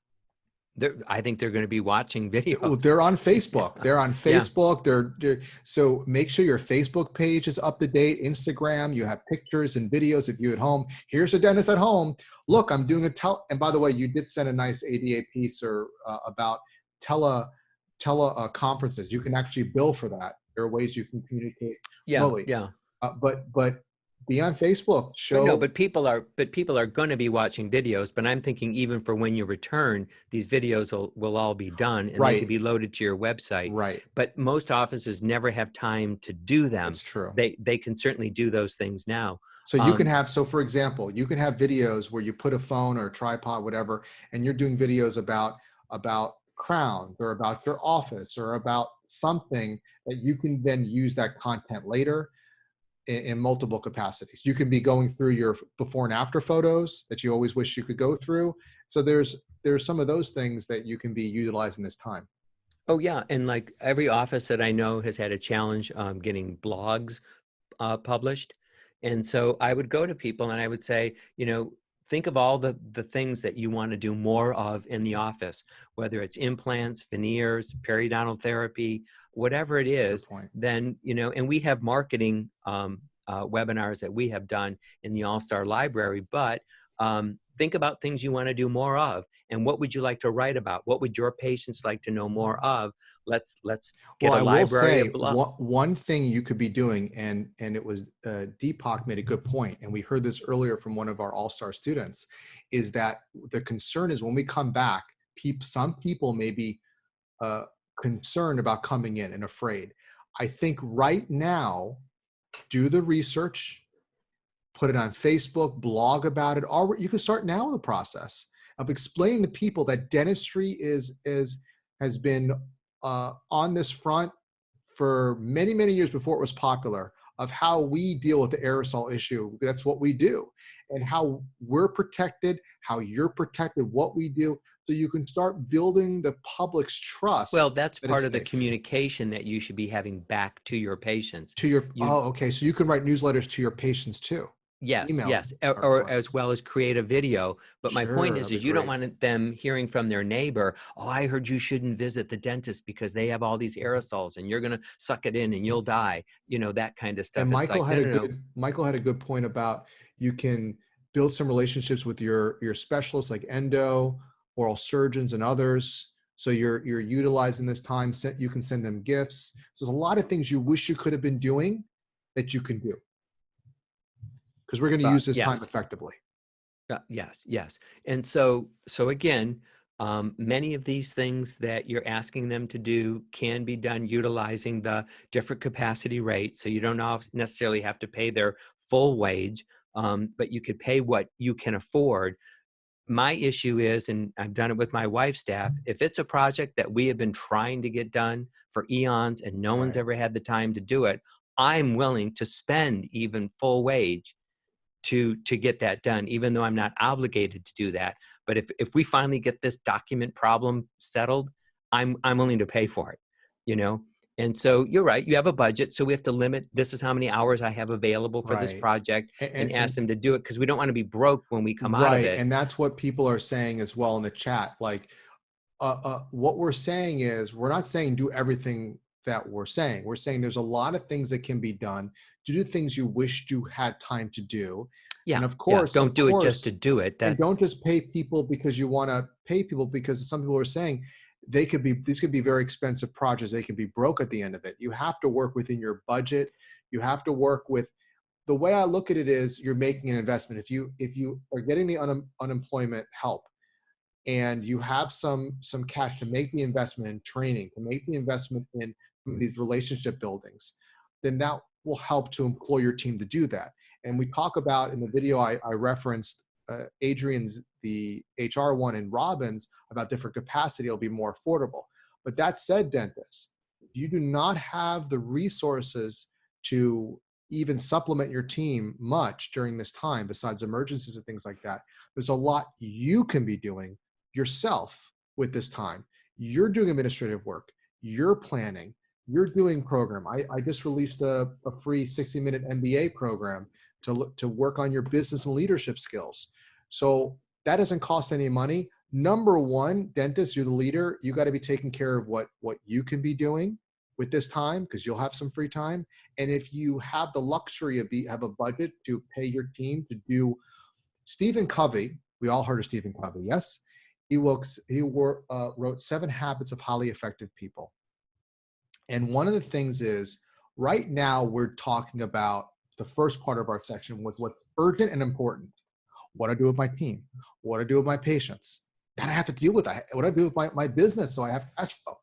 I think they're going to be watching videos. They're on Facebook. Yeah. They're on Yeah. Facebook. So make sure your Facebook page is up to date. Instagram, you have pictures and videos of you at home. Here's a dentist at home. Look, I'm doing and by the way, you did send a nice ADA piece about tele conferences. You can actually bill for that. There are ways you can communicate Yeah. remotely. Yeah. But be on Facebook. But people are going to be watching videos. But I'm thinking even for when you return, these videos will all be done and they can be loaded to your website. Right. But most offices never have time to do them. That's true. They can certainly do those things now. So you can have, so for example, you can have videos where you put a phone or a tripod, whatever, and you're doing videos about crowns or about your office or about something that you can then use that content later in multiple capacities. You can be going through your before and after photos that you always wish you could go through. So there's some of those things that you can be utilizing this time. Oh yeah, and like every office that I know has had a challenge getting blogs published. And so I would go to people and I would say, think of all the things that you want to do more of in the office, whether it's implants, veneers, periodontal therapy, whatever it is. Then, and we have marketing webinars that we have done in the All-Star Library, but think about things you want to do more of, and what would you like to write about? What would your patients like to know more of? Let's get a library of blogs. One thing you could be doing, and it was Deepak made a good point, and we heard this earlier from one of our all-star students, is that the concern is when we come back, some people may be concerned about coming in and afraid. I think right now, do the research, put it on Facebook, blog about it, or you can start now the process of explaining to people that dentistry has been on this front for many, many years before it was popular, of how we deal with the aerosol issue. That's what we do, and how we're protected, how you're protected, what we do, so you can start building the public's trust. Well, that's part of the communication that you should be having back to your patients. Okay. So you can write newsletters to your patients too. Yes, yes, or as well as create a video. But my point is you don't want them hearing from their neighbor, oh, I heard you shouldn't visit the dentist because they have all these aerosols and you're going to suck it in and you'll die, that kind of stuff. And Michael had a good point about you can build some relationships with your specialists like endo, oral surgeons, and others. So you're utilizing this time. You can send them gifts. So there's a lot of things you wish you could have been doing that you can do, because we're going to use this time effectively. Yes. And so again, many of these things that you're asking them to do can be done utilizing the different capacity rate. So you don't necessarily have to pay their full wage, but you could pay what you can afford. My issue is, and I've done it with my wife's staff, if it's a project that we have been trying to get done for eons and no one's ever had the time to do it, I'm willing to spend even full wage to get that done, even though I'm not obligated to do that. But if we finally get this document problem settled, I'm willing to pay for it, And so you're right, you have a budget, so we have to limit, this is how many hours I have available for this project, and ask them to do it, because we don't want to be broke when we come out of it. And that's what people are saying as well in the chat. Like, what we're saying is, we're not saying do everything that we're saying. We're saying there's a lot of things that can be done to do things you wished you had time to do. Yeah. And of course, don't do it just to do it. And don't just pay people because you want to pay people, because some people are saying these could be very expensive projects. They can be broke at the end of it. You have to work within your budget. You have to work with, the way I look at it is, you're making an investment. If you are getting the unemployment help, and you have some cash to make the investment in training, to make the investment in these relationship buildings, then that will help to employ your team to do that. And we talk about, in the video I referenced, Adrian's, the HR one, and Robin's, about different capacity, it'll be more affordable. But that said, dentists, if you do not have the resources to even supplement your team much during this time, besides emergencies and things like that, there's a lot you can be doing yourself with this time. You're doing administrative work, you're planning, you're doing program. I just released a free 60-minute MBA program to work on your business and leadership skills. So that doesn't cost any money. Number one, dentist, you're the leader. You got to be taking care of what you can be doing with this time, because you'll have some free time. And if you have the luxury of have a budget to pay your team to do, Stephen Covey, we all heard of Stephen Covey, yes? Wrote 7 Habits of Highly Effective People. And one of the things is, right now we're talking about the first part of our section was what's urgent and important. What I do with my team, what I do with my patients, that I have to deal with. What I do with my business, so I have cash flow.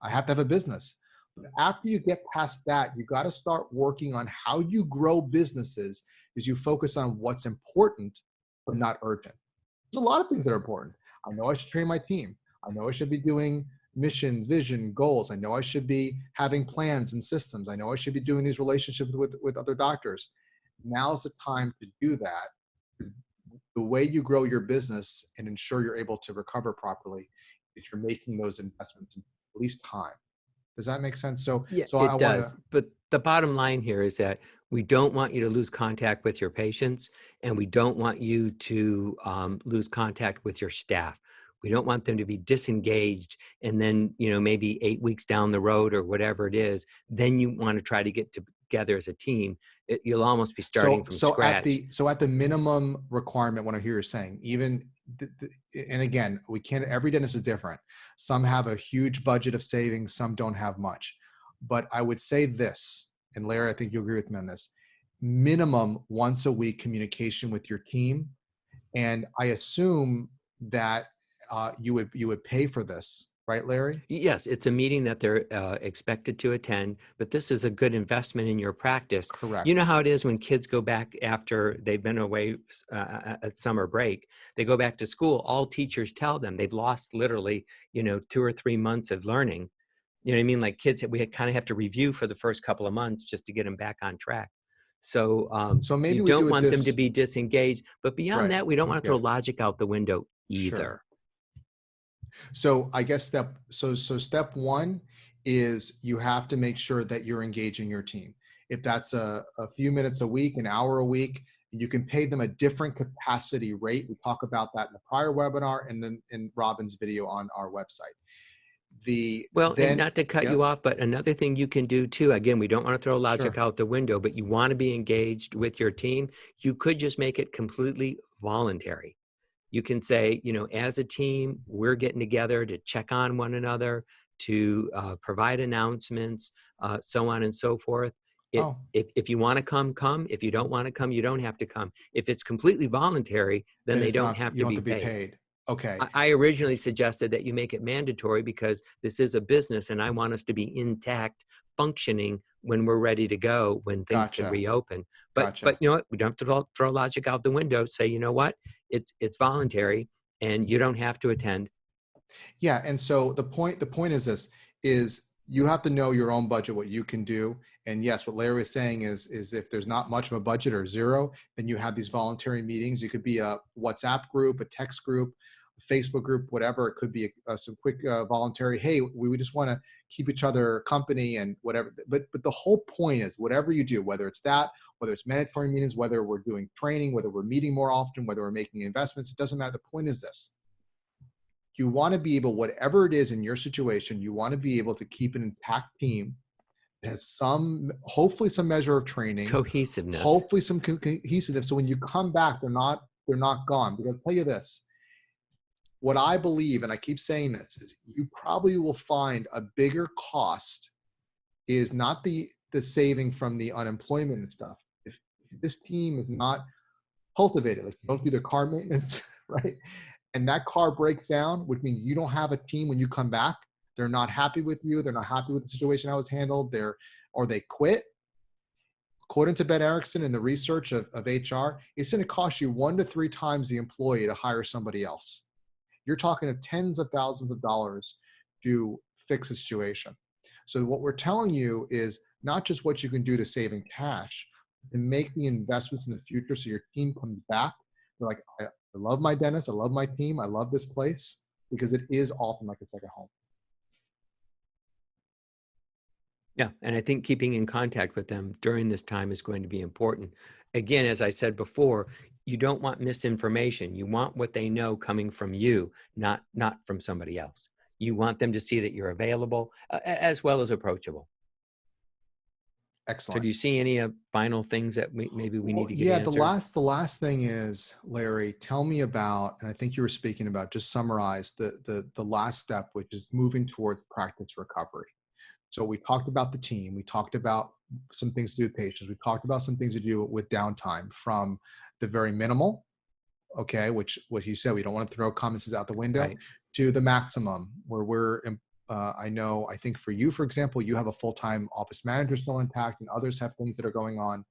I have to have a business. But after you get past that, you got to start working on how you grow businesses, is you focus on what's important, but not urgent. There's a lot of things that are important. I know I should train my team. I know I should be doing mission, vision, goals. I know I should be having plans and systems. I know I should be doing these relationships with other doctors. Now it's a time to do that. The way you grow your business and ensure you're able to recover properly is you're making those investments in at least time. Does that make sense? Yeah, So I it want does. to, But the bottom line here is that we don't want you to lose contact with your patients, and we don't want you to lose contact with your staff. We don't want them to be disengaged, and then, maybe 8 weeks down the road or whatever it is, then you want to try to get together as a team. You'll almost be starting from scratch. at the minimum requirement, what I hear you saying, even and again, we can't, every dentist is different. Some have a huge budget of savings, some don't have much. But I would say this, and Larry, I think you'll agree with me on this: minimum once a week communication with your team. And I assume that you would pay for this, right, Larry? Yes, it's a meeting that they're expected to attend, but this is a good investment in your practice. You know Correct. how it is when kids go back after they've been away at summer break, they go back to school. All teachers tell them they've lost literally, 2 or 3 months of learning. You know what I mean? Like kids, we kind of have to review for the first couple of months just to get them back on track. So So you maybe we don't do it want them to this, be disengaged, but beyond right? that, we don't want to Yeah, throw logic out the window sure. either. So I guess step one is you have to make sure that you're engaging your team. If that's a few minutes a week, an hour a week, you can pay them a different capacity rate. We talk about that in the prior webinar and then in Robin's video on our website. Well, and not to cut Yeah, you off, but another thing you can do too, again, we don't want to throw logic sure. out the window, but you want to be engaged with your team. You could just make it completely voluntary. You can say, as a team, we're getting together to check on one another, to provide announcements, so on and so forth. Oh, If you want to come, come. If you don't want to come, you don't have to come. If it's completely voluntary, then then they it's don't not, have you to don't be have to be paid. paid. Okay. I originally suggested that you make it mandatory because this is a business and I want us to be intact, functioning when we're ready to go, when things can Gotcha. reopen. But Gotcha. you know what? We don't have to throw logic out the window. Say, you know what? It's voluntary and you don't have to attend. Yeah, and so the point is this: is you have to know your own budget, what you can do. And yes, what Larry was saying is if there's not much of a budget or zero, then you have these voluntary meetings. You could be a WhatsApp group, a text group, a Facebook group, whatever. It could be some quick voluntary. Hey, we just want to keep each other company and whatever. But the whole point is, whatever you do, whether it's that, whether it's mandatory meetings, whether we're doing training, whether we're meeting more often, whether we're making investments, it doesn't matter. The point is this: you want to be able, whatever it is in your situation, you want to be able to keep an intact team that has hopefully some measure of training, Cohesiveness. hopefully some cohesiveness. So when you come back, they're not gone. Because I'll tell you this, what I believe, and I keep saying this, is you probably will find a bigger cost is not the saving from the unemployment and stuff. If this team is not cultivated, like you don't do their car maintenance, right? And that car breaks down, which means you don't have a team when you come back. They're not happy with you. They're not happy with the situation, how it's handled. Or they quit. According to Ben Erickson and the research of HR, it's going to cost you 1 to 3 times the employee to hire somebody else. You're talking of tens of thousands of dollars to fix a situation. So what we're telling you is not just what you can do to save in cash, and make the investments in the future so your team comes back. They're like, I love my dentist, I love my team, I love this place, because it is often like a second home. Yeah, and I think keeping in contact with them during this time is going to be important. Again, as I said before, you don't want misinformation. You want what they know coming from you, not from somebody else. You want them to see that you're available as well as approachable. So Excellent. do you see any final things that maybe we need Well, to get yeah, answered? the last thing is, Larry, tell me about, and I think you were speaking about, just summarize the last step, which is moving toward practice recovery. So we talked about the team, we talked about some things to do with patients, we talked about some things to do with downtime, from the very minimal, okay, which what you said, we don't want to throw common sense out the window, Right. to the maximum where I know, I think for you, for example, you have a full-time office manager still intact, and others have things that are going on.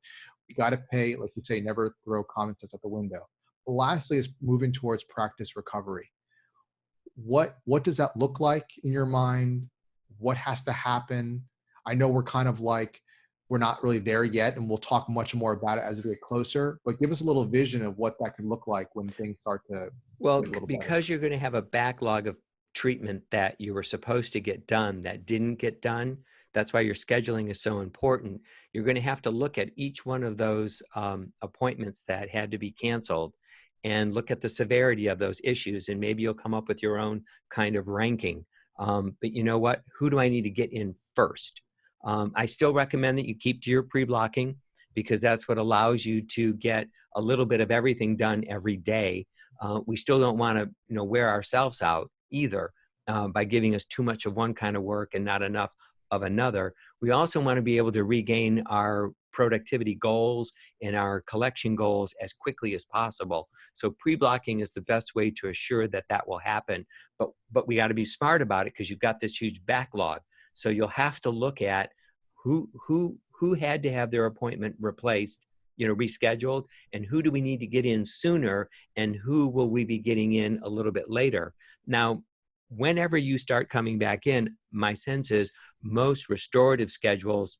You got to pay, like you say, never throw common sense out the window. But lastly is moving towards practice recovery. What does that look like in your mind? What has to happen? I know we're kind of like, we're not really there yet, and we'll talk much more about it as we get closer, but give us a little vision of what that could look like when things start to Well, get a little better. because you're going to have a backlog of treatment that you were supposed to get done that didn't get done. That's why your scheduling is so important. You're going to have to look at each one of those appointments that had to be canceled and look at the severity of those issues. And maybe you'll come up with your own kind of ranking. But you know what? Who do I need to get in first? I still recommend that you keep to your pre-blocking, because that's what allows you to get a little bit of everything done every day. We still don't want to, wear ourselves out either by giving us too much of one kind of work and not enough of another. We also want to be able to regain our productivity goals and our collection goals as quickly as possible. So pre-blocking is the best way to assure that that will happen. But we got to be smart about it, because you've got this huge backlog. So you'll have to look at who had to have their appointment replaced, rescheduled, and who do we need to get in sooner, and who will we be getting in a little bit later. Now, whenever you start coming back in, my sense is most restorative schedules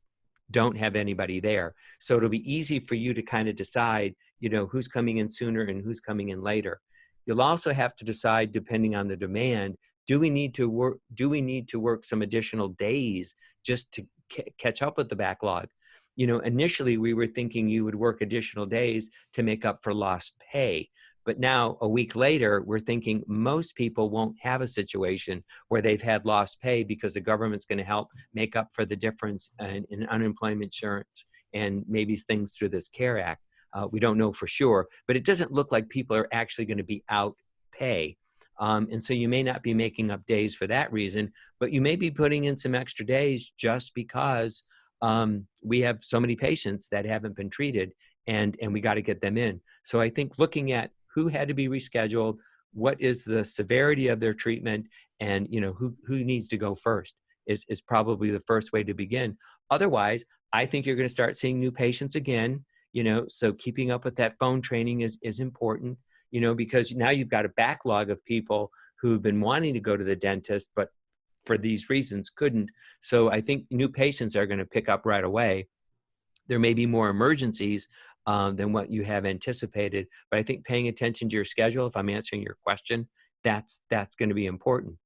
don't have anybody there. So it'll be easy for you to kind of decide, who's coming in sooner and who's coming in later. You'll also have to decide, depending on the demand, do we need to work some additional days just to catch up with the backlog? Initially we were thinking you would work additional days to make up for lost pay. But now, a week later, we're thinking most people won't have a situation where they've had lost pay, because the government's going to help make up for the difference in unemployment insurance and maybe things through this CARE Act. We don't know for sure, but it doesn't look like people are actually going to be out pay. And so you may not be making up days for that reason, but you may be putting in some extra days just because we have so many patients that haven't been treated, and we got to get them in. So I think looking at who had to be rescheduled, what is the severity of their treatment, and who needs to go first is probably the first way to begin. Otherwise, I think you're going to start seeing new patients again. So keeping up with that phone training is important. Because now you've got a backlog of people who've been wanting to go to the dentist, but for these reasons couldn't. So I think new patients are going to pick up right away. There may be more emergencies than what you have anticipated, but I think paying attention to your schedule, if I'm answering your question, that's going to be important.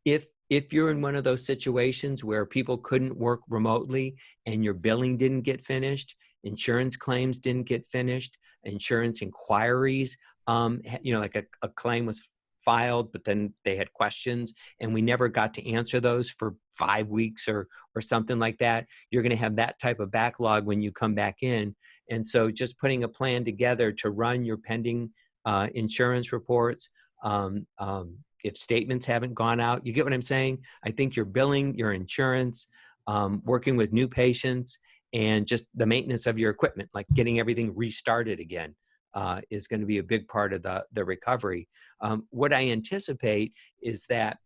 If you're in one of those situations where people couldn't work remotely and your billing didn't get finished, insurance claims didn't get finished, insurance inquiries, like a claim was filed, but then they had questions and we never got to answer those for 5 weeks or something like that, you're going to have that type of backlog when you come back in. And so just putting a plan together to run your pending insurance reports, if statements haven't gone out, you get what I'm saying? I think your billing, your insurance, working with new patients, and just the maintenance of your equipment, like getting everything restarted again, is going to be a big part of the recovery. What I anticipate is that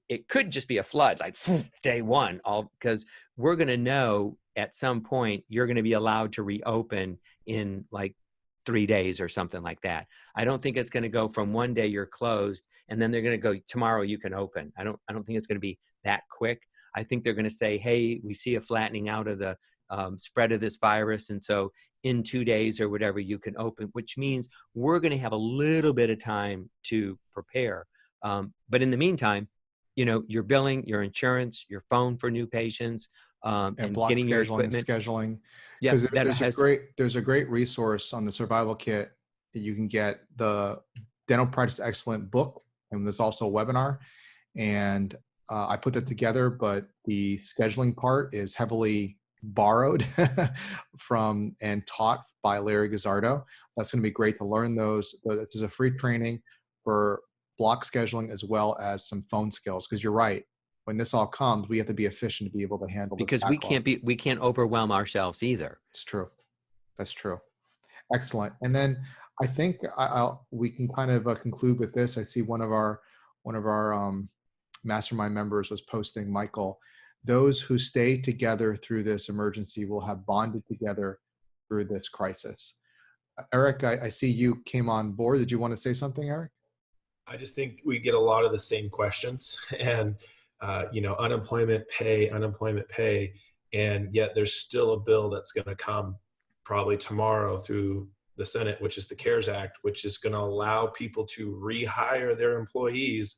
it could just be a flood, like day one, all because we're going to know at some point you're going to be allowed to reopen in like 3 days or something like that. I don't think it's going to go from one day you're closed and then they're going to go tomorrow you can open. I don't think it's going to be that quick. I think they're going to say, hey, we see a flattening out of the spread of this virus, and so in 2 days or whatever you can open, which means we're going to have a little bit of time to prepare. But in the meantime, your billing, your insurance, your phone for new patients, And and block getting your scheduling and equipment. scheduling, Yep, because that has. there's a great resource on the survival kit You can get the Dental Practice Excellent book, and there's also a webinar. And I put that together, but the scheduling part is heavily borrowed from and taught by Larry Guzzardo. That's going to be great to learn those. This is a free training for block scheduling as well as some phone skills. Because you're right, when this all comes, we have to be efficient to be able to handle. Because we can't overwhelm ourselves either. It's true. That's true. Excellent. And then I think we can kind of conclude with this. I see one of our mastermind members was posting, Michael, those who stay together through this emergency will have bonded together through this crisis. Eric, I see you came on board. Did you want to say something, Eric? I just think we get a lot of the same questions, and unemployment pay, and yet there's still a bill that's going to come probably tomorrow through the Senate, which is the CARES Act, which is going to allow people to rehire their employees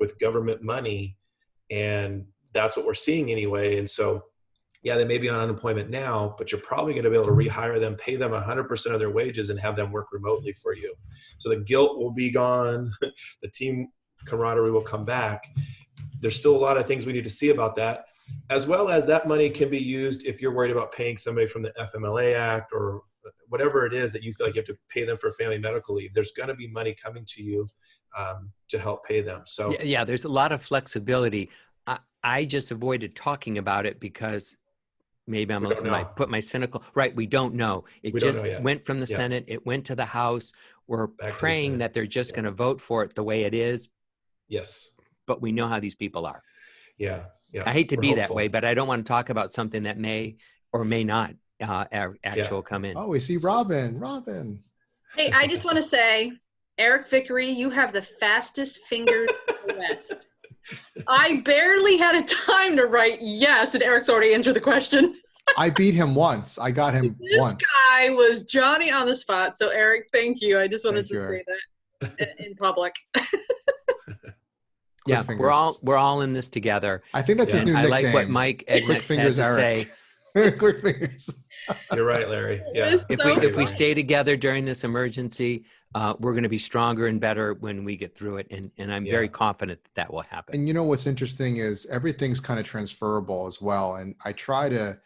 with government money. And that's what we're seeing anyway. And so, yeah, they may be on unemployment now, but you're probably going to be able to rehire them, pay them 100% of their wages, and have them work remotely for you. So the guilt will be gone. The team camaraderie will come back. There's still a lot of things we need to see about that, as well as that money can be used if you're worried about paying somebody from the FMLA Act or whatever it is that you feel like you have to pay them for family medical leave. There's going to be money coming to you to help pay them. So yeah, there's a lot of flexibility. I just avoided talking about it because maybe I might put my cynical, right? We don't know. It just went from the Senate. It went to the House. We're praying that they're just going to vote for it the way it is. Yes. But we know how these people are. Yeah. I hate to be that way, but I don't want to talk about something that may or may not come in. Oh, we see Robin. Hey, I just want to say, Eric Vickery, you have the fastest fingers in the West. I barely had a time to write yes, and Eric's already answered the question. I beat him once. I got him once. This guy was Johnny on the spot. So, Eric, thank you. I just wanted to say that in public. Yeah, we're all in this together. I think that's his new nickname. I like what Mike Edmonds had to say. Quick fingers. You're right, Larry. Yeah. If we stay together during this emergency, we're going to be stronger and better when we get through it. And I'm very confident that will happen. And you know what's interesting is everything's kind of transferable as well. And I try to,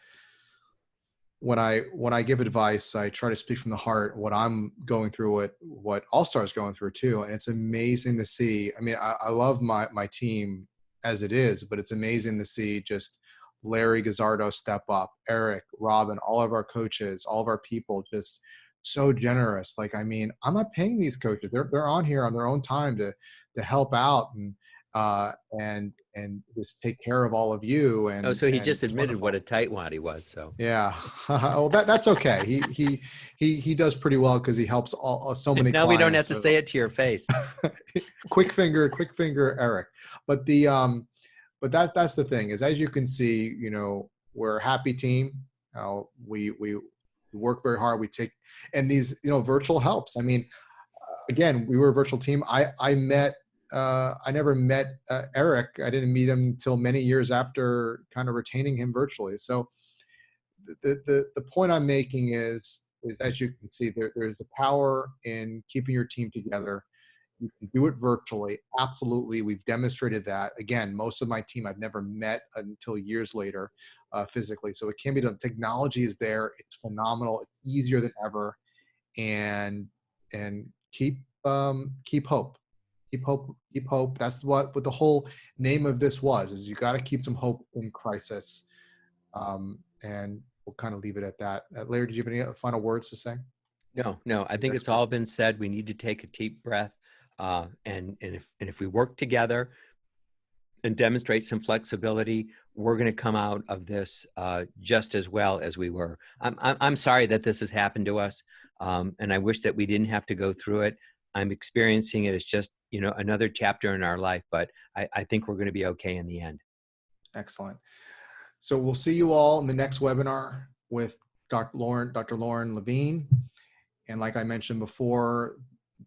when I give advice, I try to speak from the heart, what I'm going through, what All-Star's going through too. And it's amazing to see. I mean, I love my team as it is, but it's amazing to see just Larry Guzzardo step up, Eric, Robin, all of our coaches, all of our people, just so generous. Like, I mean, I'm not paying these coaches. They're on here on their own time to help out and just take care of all of you. And so he just admitted what a tightwad he was. So yeah, well that's okay. He does pretty well because he helps so many. Now we don't have to say it to your face. quick finger, Eric. But But that's the thing is, as you can see, we're a happy team. We work very hard. We take, and these, virtual helps. I mean, again, we were a virtual team. I never met Eric. I didn't meet him until many years after kind of retaining him virtually. So the point I'm making is as you can see, there's a power in keeping your team together. You can do it virtually. Absolutely. We've demonstrated that. Again, most of my team I've never met until years later physically. So it can be done. Technology is there. It's phenomenal. It's easier than ever. And keep hope. Keep hope. That's what the whole name of this was, is you got to keep some hope in crisis. And we'll kind of leave it at that. Larry, did you have any final words to say? No. I think it's all been said. We need to take a deep breath. And if we work together and demonstrate some flexibility, we're going to come out of this just as well as we were. I'm sorry that this has happened to us, and I wish that we didn't have to go through it. I'm experiencing it as just another chapter in our life, but I think we're going to be okay in the end. Excellent. So we'll see you all in the next webinar with Dr. Lauren Levine, and like I mentioned before,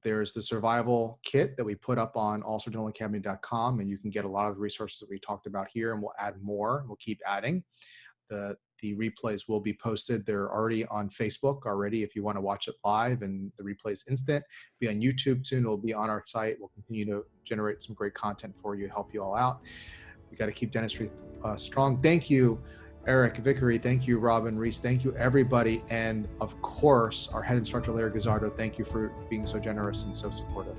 there's the survival kit that we put up on allstardentalacademy.com, and you can get a lot of the resources that we talked about here, and we'll add more. We'll keep adding. The the replays will be posted. They're already on Facebook already if you want to watch it live, and the replay's instant. Be on YouTube soon. It'll be on our site. We'll continue to generate some great content for you, help you all out. We got to keep dentistry strong. Thank you, Eric Vickery. Thank you, Robin Reese. Thank you, everybody. And of course, our head instructor, Larry Guzzardo, thank you for being so generous and so supportive.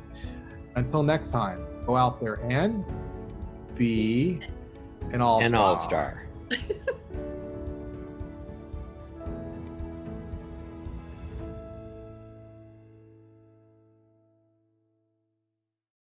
Until next time, go out there and be an all-star. An all-star.